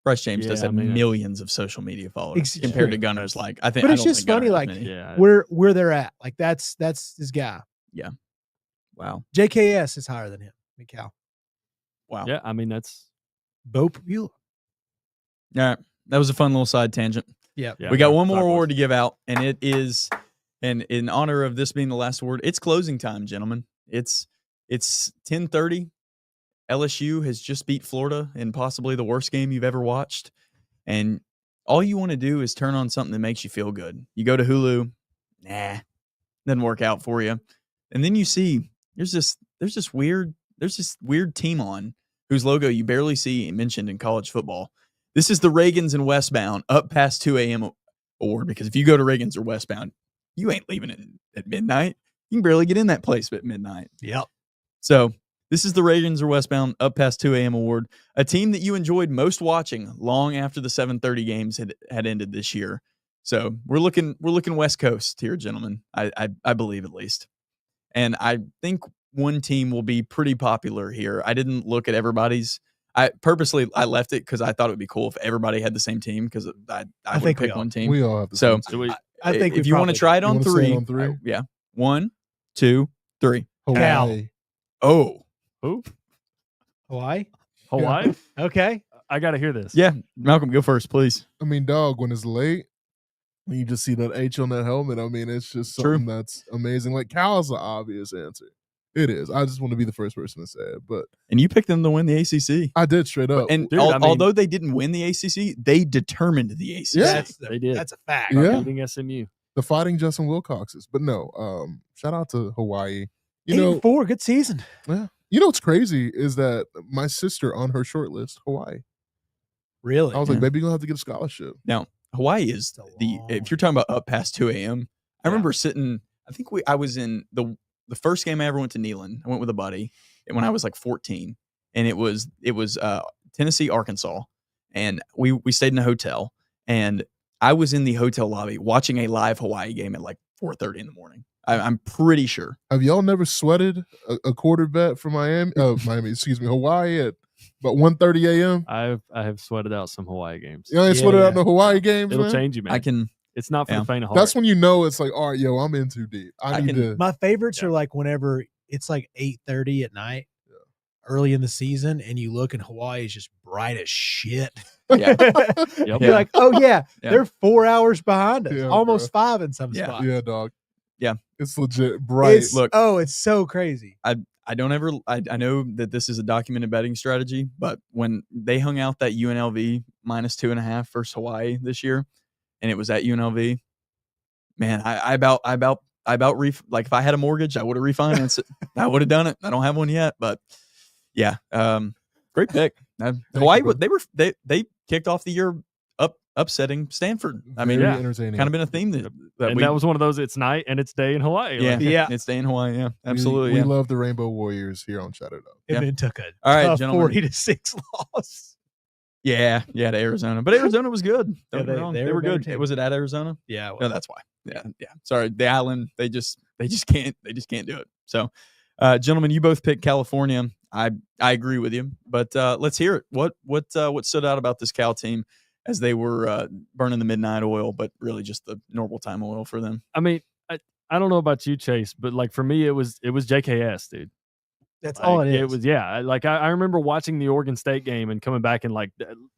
Bryce James does have millions of social media followers compared to Gunner's. Like, I think, but it's just funny, like where they're at. Like that's his guy. Yeah. Wow. JKS is higher than him. Mikal. Wow. Yeah, that's Bo Pavula. All right, that was a fun little side tangent. Yeah. We got one more award to give out, and it is, and in honor of this being the last award, it's closing time, gentlemen. It's 10:30. LSU has just beat Florida in possibly the worst game you've ever watched. And all you want to do is turn on something that makes you feel good. You go to Hulu, doesn't work out for you. And then you see there's this weird team on whose logo you barely see mentioned in college football. This is the Reagans and Westbound Up Past 2 a.m. award, because if you go to Reagans or Westbound, you ain't leaving it at midnight. You can barely get in that place at midnight. Yep. So this is the Reagans or Westbound Up Past 2 a.m. award, a team that you enjoyed most watching long after the 7:30 games had ended this year. So we're looking West Coast here, gentlemen. I believe, at least. And I think one team will be pretty popular here. I didn't look at everybody's I purposely left it because I thought it would be cool if everybody had the same team because I would think we pick all- one team. We all have the So same So we, I think if you want to try it You on wanna say it 3, on 3? yeah, 1, 2, 3. Hawaii. Oh, who? Hawaii. Hawaii? Okay. I got to hear this. yeah. Malcolm, go first, please. I mean, dog, when it's late, and you just see that H on that helmet. I mean, it's just True. something that's amazing. Like Cal's the obvious answer. It is. I just want to be the first person to say it, but And you picked them to win the ACC. I did straight up. And Dude, I mean- although they didn't win the ACC, they determined the ACC. Yeah. They did. That's a fact. Yeah. Beating SMU. The Fighting Justin Wilcoxes. But no, shout out to Hawaii. You 8-4, good season. know what's crazy is that my sister on her short list, Hawaii. Really? I was like, baby, you're gonna have to get a scholarship. Hawaii is It's a the long- if you're talking about up past 2 a.m. I remember sitting. I think I was in the first game I ever went to Neyland. I went with a buddy when I was like 14, and it was Tennessee, Arkansas, and we stayed in a hotel, and I was in the hotel lobby watching a live Hawaii game at like 4:30 in the morning. I'm pretty sure. Have y'all never sweated a quarter bet for Miami? Excuse me, Hawaii at about 1:30 a.m. I have sweated out some Hawaii games. You ain't Yeah, sweated yeah. out no Hawaii games, It'll man? change you, man. I can. It's not for Yeah. the faint of heart. That's when you know it's like, all right, yo, I'm in too deep. I need to. My favorites Yeah. are like whenever it's like 8:30 at night, early in the season, and you look and Hawaii is just bright as shit. Yeah. Yep. You're like, oh yeah, Yeah. they're 4 hours behind us, Yeah, almost 5 in some Yeah. spots. Yeah, dog. Yeah. It's legit bright. It's, Look. it's so crazy. I don't ever. I know that this is a documented betting strategy, but when they hung out that UNLV -2.5 versus Hawaii this year, and it was at UNLV, man, I about like if I had a mortgage, I would have refinanced it. I would have done it. I don't have one yet, but yeah, great pick. Hawaii, bro. they kicked off the year upsetting Stanford. I mean, Very yeah. entertaining. kind of been a theme that And that was one of those. It's night and it's day in Hawaii. yeah, Like, Yeah. it's day in Hawaii. Yeah, We- absolutely. We, yeah. love the Rainbow Warriors here on Chattanooga. And Yeah. then took a All right, tough gentlemen. 40-6 loss. Yeah, to Arizona, but Arizona was good. Don't Yeah, get me wrong. they They were were good. entertaining. Was it at Arizona? Yeah. No, that's why. Yeah. Sorry, the island. They just can't do it. So, gentlemen, you both picked California. I agree with you, but let's hear it. What stood out about this Cal team as they were burning the midnight oil, but really just the normal time oil for them? I mean, I don't know about you, Chase, but like for me, it was JKS, dude. That's Like, all it is. It was, yeah. I remember watching the Oregon State game and coming back and like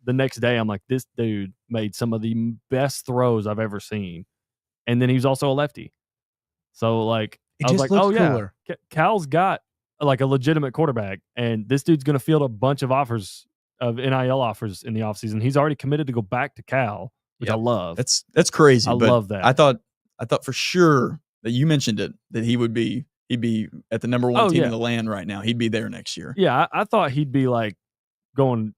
the next day, I'm like, this dude made some of the best throws I've ever seen, and then he was also a lefty. So like, It I was just like, looks oh yeah, cooler. Cal's got like a legitimate quarterback, and this dude's going to field a bunch of offers of NIL offers in the offseason. He's already committed to go back to Cal, which I Yep. love. That's crazy. I but love that. I thought for sure that you mentioned it that he'd be at the number 1 Oh, team yeah. in the land right now. He'd be there next year. Yeah, I thought he'd be like going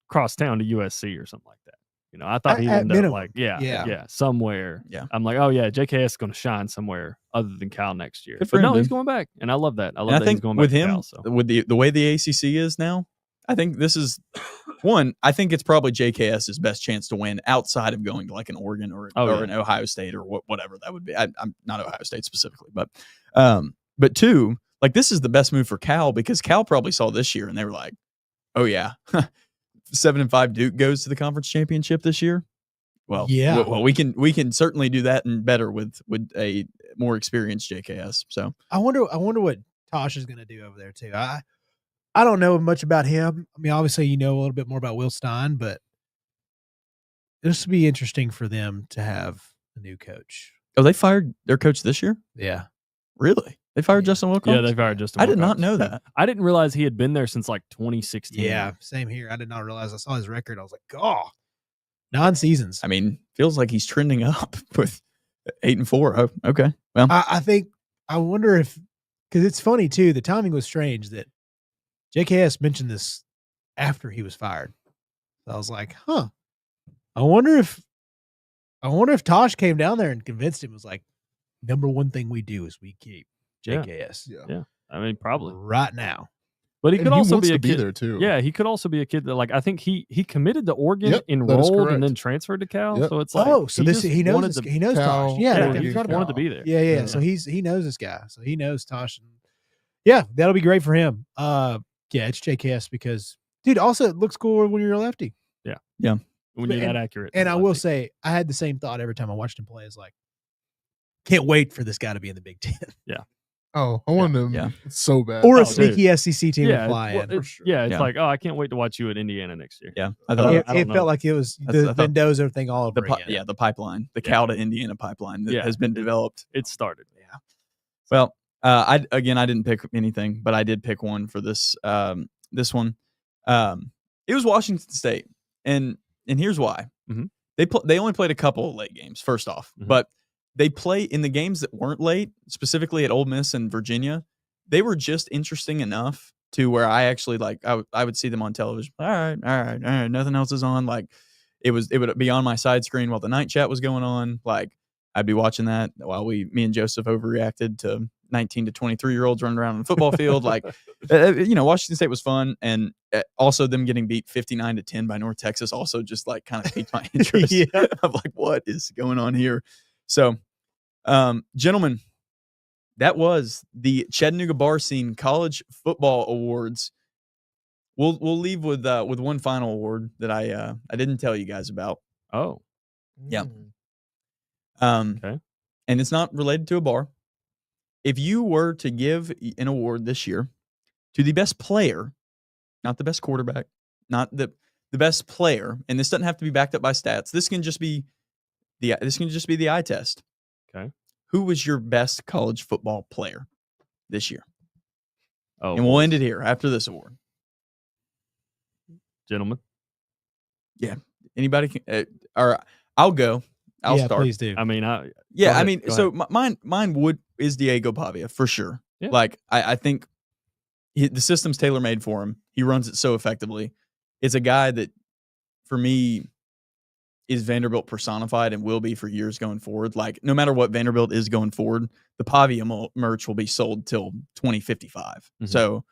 cross town to USC or something like that. You know, I thought he'd At end up minimum. like, Yeah. somewhere. Yeah. I'm like, oh yeah, JKS is going to shine somewhere other than Cal next year. Good for But him, no, he's dude. going back, and I love that. I love And I that think he's going back with to him, Cal. So. with the way the ACC is now, I think this is one. I think it's probably JKS's best chance to win outside of going to like an Oregon or yeah. an Ohio State or whatever that would be. I'm not Ohio State specifically, but two, like this is the best move for Cal because Cal probably saw this year and they were like, oh yeah, 7-5 Duke goes to the conference championship this year. Well, Yeah. Well, we can certainly do that and better with a more experienced JKS. So I wonder what Tosh is going to do over there too. I don't know much about him. I mean, obviously you know a little bit more about Will Stein, but this would be interesting for them to have a new coach. oh, they fired their coach this year. Yeah. Really? They fired Yeah. Justin Wilcox? Yeah, they fired Justin. I did not Wilcox. know that. I didn't realize he had been there since like 2016. Yeah. Same here. I did not realize. I saw his record. I was like, oh, 9 seasons. I mean, feels like he's trending up with 8-4. Oh, okay. Well, I wonder if, because it's funny too, the timing was strange that JKS mentioned this after he was fired. So I was like, huh. I wonder if Tosh came down there and convinced him, was like, number one thing we do is we keep Yeah. JKS Yeah. I mean, probably. right now. But he And could also wants be a to kid. there too. Yeah, he could also be a kid that, like, I think he committed to Oregon, Yep, that is enrolled, correct. and then transferred to Cal. Yep. So it's like, So just he knows wanted this, to- he knows Cal, Tosh. Yeah, yeah, I he forgot just about wanted to be there. Yeah. Yeah. So he knows this guy. So he knows Tosh. And yeah, that'll be great for him. Yeah, it's JKS because Dude, also it looks cool when you're a lefty. When you're that accurate. And I will say, I had the same thought every time I watched him play. Is like, can't wait for this guy to be in the Big Ten. Oh, I want him so bad. Or a Oh, sneaky SEC team to fly well, in. it's, sure. yeah, it's Yeah. like, oh, I can't wait to watch you at Indiana next year. Yeah, I thought I don't It know. felt like it was I the thought- Mendoza thing all over again. the pipeline, the Cal to Indiana pipeline that has been developed. It started. Yeah. Well, I didn't pick anything, but I did pick one for this this one. It was Washington State, and here's why. Mhm. They only played a couple of late games. First off, Mhm. but they play in the games that weren't late, specifically at Ole Miss and Virginia. They were just interesting enough to where I actually I would see them on television. All right. Nothing else is on. Like it would be on my side screen while the night chat was going on. Like I'd be watching that while me and Joseph overreacted to 19 to 23-year-olds running around on the football field. Like, Washington State was fun. And also them getting beat 59-10 by North Texas also just like kind of piqued my interest of like, what is going on here? So, gentlemen, that was the Chattanooga Bar Scene College Football Awards. We'll leave with one final award that I didn't tell you guys about. Oh, Yeah. Okay. And it's not related to a bar. If you were to give an award this year to the best player, not the best quarterback, not the best player, and this doesn't have to be backed up by stats. This can just be the eye test. Okay. Who was your best college football player this year? Oh, and we'll end it here after this award. Gentlemen. Anybody can, or I'll go. I'll start. Please do. I mean, Yeah, Go I ahead, mean, go so mine is Diego Pavia for sure. Yeah. Like I think the system's tailor made for him. He runs it so effectively. It's a guy that, for me, is Vanderbilt personified and will be for years going forward. Like no matter what Vanderbilt is going forward, the Pavia merch will be sold till 2055. Mm-hmm. So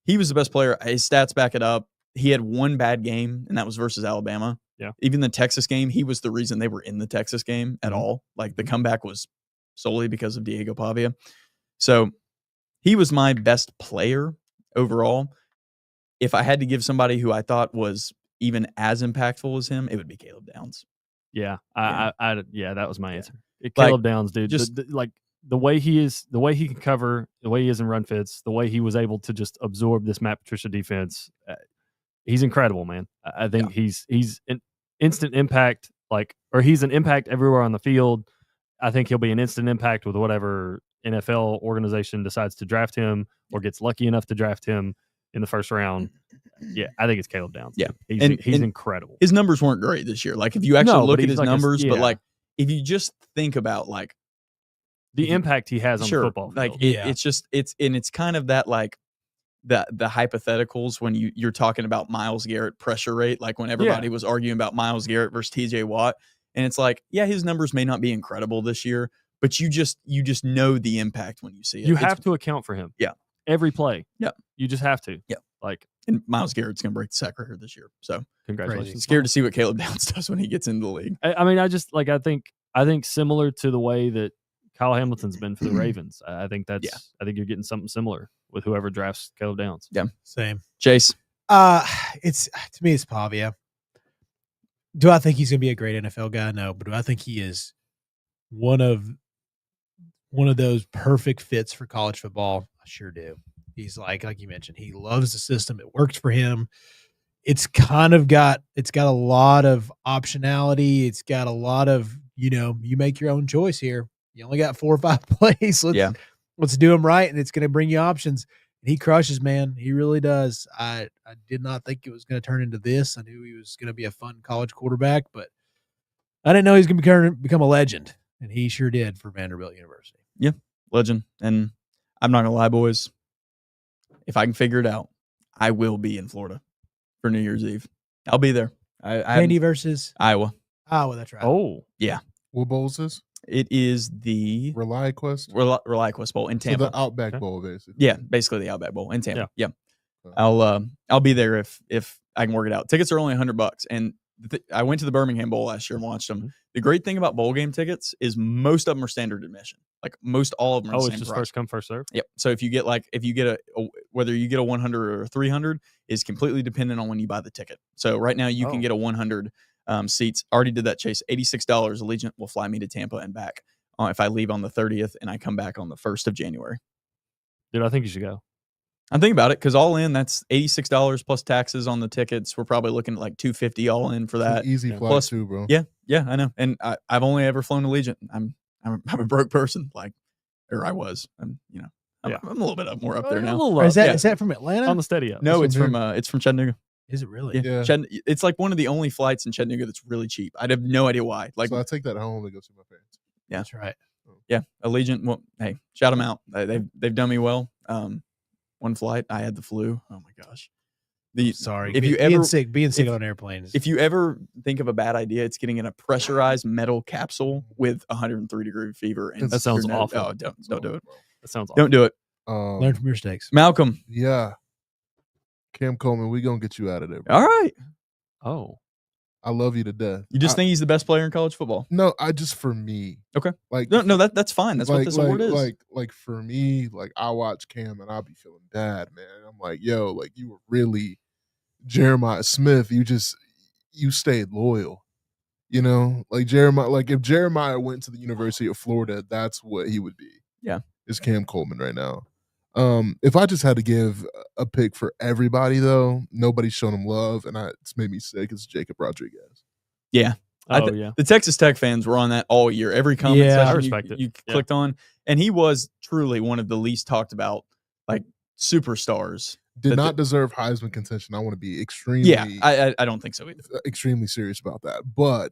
he was the best player. His stats back it up. He had one bad game, and that was versus Alabama. Yeah. Even the Texas game, he was the reason they were in the Texas game at all. Like the comeback was solely because of Diego Pavia. So he was my best player overall. If I had to give somebody who I thought was even as impactful as him, it would be Caleb Downs. Yeah, that was my answer. Like, Caleb Downs, dude. just- Like the way he is, the way he can cover, the way he is in run fits, the way he was able to just absorb this Matt Patricia defense. He's incredible, man. I think he's an instant impact, or he's an impact everywhere on the field. I think he'll be an instant impact with whatever NFL organization decides to draft him or gets lucky enough to draft him in the first round. Yeah, I think it's Caleb Downs. Yeah. He's And incredible. His numbers weren't great this year. Like if you actually No, look but at he's his like numbers, but yeah. like if you just think about like The impact he has on the football field. like it's kind of that like the hypotheticals when you're talking about Myles Garrett pressure rate, like when everybody was arguing about Myles Garrett versus TJ Watt, and it's like, yeah, his numbers may not be incredible this year, but you just know the impact when you see it. You have to account for him. Yeah. Every play. Yeah. You just have to. Yeah. Like, and Myles Garrett's going to break the sack record this year. So congratulations. scared to see what Caleb Downs does when he gets into the league. I mean, I think similar to the way that Kyle Hamilton's been for the Ravens. I think I think you're getting something similar with whoever drafts Caleb Downs. Yeah. Same. Chase. It's to me, it's Pavia. Do I think he's going to be a great NFL guy? No, but do I think he is one of those perfect fits for college football? I sure do. He's like you mentioned, he loves the system. It works for him. It's got a lot of optionality. It's got a lot of, you make your own choice here. You only got 4 or 5 plays. Let's do them right, and it's going to bring you options. And he crushes, man. He really does. I did not think it was going to turn into this. I knew he was going to be a fun college quarterback, but I didn't know he was going to become a legend, and he sure did for Vanderbilt University. Yeah, legend. And I'm not going to lie, boys. If I can figure it out, I will be in Florida for New Year's Eve. I'll be there. Vandy versus Iowa. Iowa, that's right. Oh. Yeah. What bowl is this? It is the ReliQuest? ReliQuest Bowl in Tampa. So the Outback Bowl, basically. Yeah, basically the Outback Bowl in Tampa. Yeah. Okay. I'll be there if I can work it out. Tickets are only $100, and I went to the Birmingham Bowl last year and watched them. Mm-hmm. The great thing about bowl game tickets is most of them are standard admission. Like most all of them are the it's same just price. first come, first serve? Yep. So if you get whether you get a 100 or a 300 is completely dependent on when you buy the ticket. So right now you can get a 100 seats. Already did that, Chase. $86. Allegiant will fly me to Tampa and back if I leave on the 30th and I come back on the 1st of January. Dude, I think you should go. I'm thinking about it because all in, that's $86 plus taxes on the tickets. We're probably looking at like $250 all in for that. Easy flight plus, too, bro. Yeah, I know. And I've only ever flown Allegiant. I'm a broke person, or I was. I'm a little bit more up there now. Is that from Atlanta? On the steady up. No, it's from Chattanooga. Is it really? Yeah. It's like one of the only flights in Chattanooga that's really cheap. I'd have no idea why. So I take that home to go see my parents. Yeah, that's right. Yeah, Allegiant. Well, hey, shout them out. They've done me well. One flight, I had the flu. Oh my gosh. Sorry. If being sick on airplanes. If you ever think of a bad idea, it's getting in a pressurized metal capsule with 103-degree fever. And that sounds awful. Oh, don't do it. That sounds awful. Don't do it. Learn from your mistakes. Malcolm. Yeah. Cam Coleman, we gonna get you out of there, bro. All right. Oh. I love you to death. You just think he's the best player in college football? No, for me. Okay. Like no, that's fine. That's what this award is. Like for me, I watch Cam and I'll be feeling bad, man. I'm like, yo, you were really Jeremiah Smith. You stayed loyal. Jeremiah, if Jeremiah went to the University of Florida, that's what he would be. Yeah. Is Cam Coleman right now. If I just had to give a pick for everybody, though, nobody's shown him love, and it's made me sick. It's Jacob Rodriguez. Yeah. The Texas Tech fans were on that all year. Every comment section you clicked on, and he was truly one of the least talked about, superstars. Did not deserve Heisman contention. I want to be extremely. Yeah, I don't think so either. Extremely serious about that, but.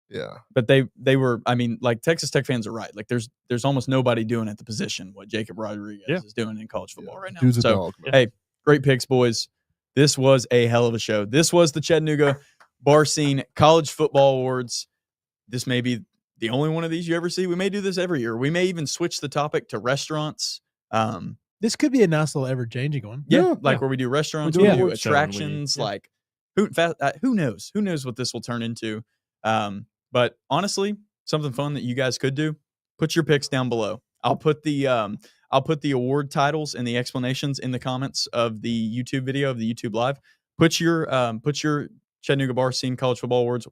Yeah, but they were. I mean, Texas Tech fans are right. There's almost nobody doing at the position what Jacob Rodriguez is doing in college football right now. Dude's a dog, hey, great picks, boys. This was a hell of a show. This was the Chattanooga Bar Scene College Football Awards. This may be the only one of these you ever see. We may do this every year. We may even switch the topic to restaurants. This could be a nice little ever-changing one. Yeah, where we do restaurants, we do attractions. Who knows? Who knows what this will turn into? But honestly, something fun that you guys could do, put your picks down below. I'll put the award titles and the explanations in the comments of the YouTube video, of the YouTube live. Put your Chattanooga Bar Scene College Football Awards.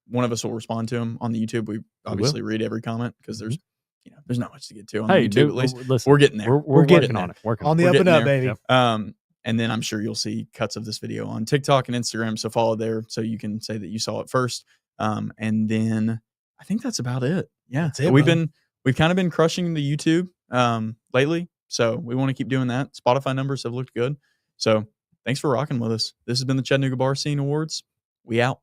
One of us will respond to them on the YouTube. We obviously read every comment because there's not much to get to on the YouTube. At least listen, we're getting there. We're getting on it. Working on the up and up, baby. Yep. And then I'm sure you'll see cuts of this video on TikTok and Instagram. So follow there so you can say that you saw it first. And then I think that's about it. Yeah. We've kind of been crushing the YouTube lately. So we want to keep doing that. Spotify numbers have looked good. So thanks for rocking with us. This has been the Chattanooga Bar Scene Awards. We out.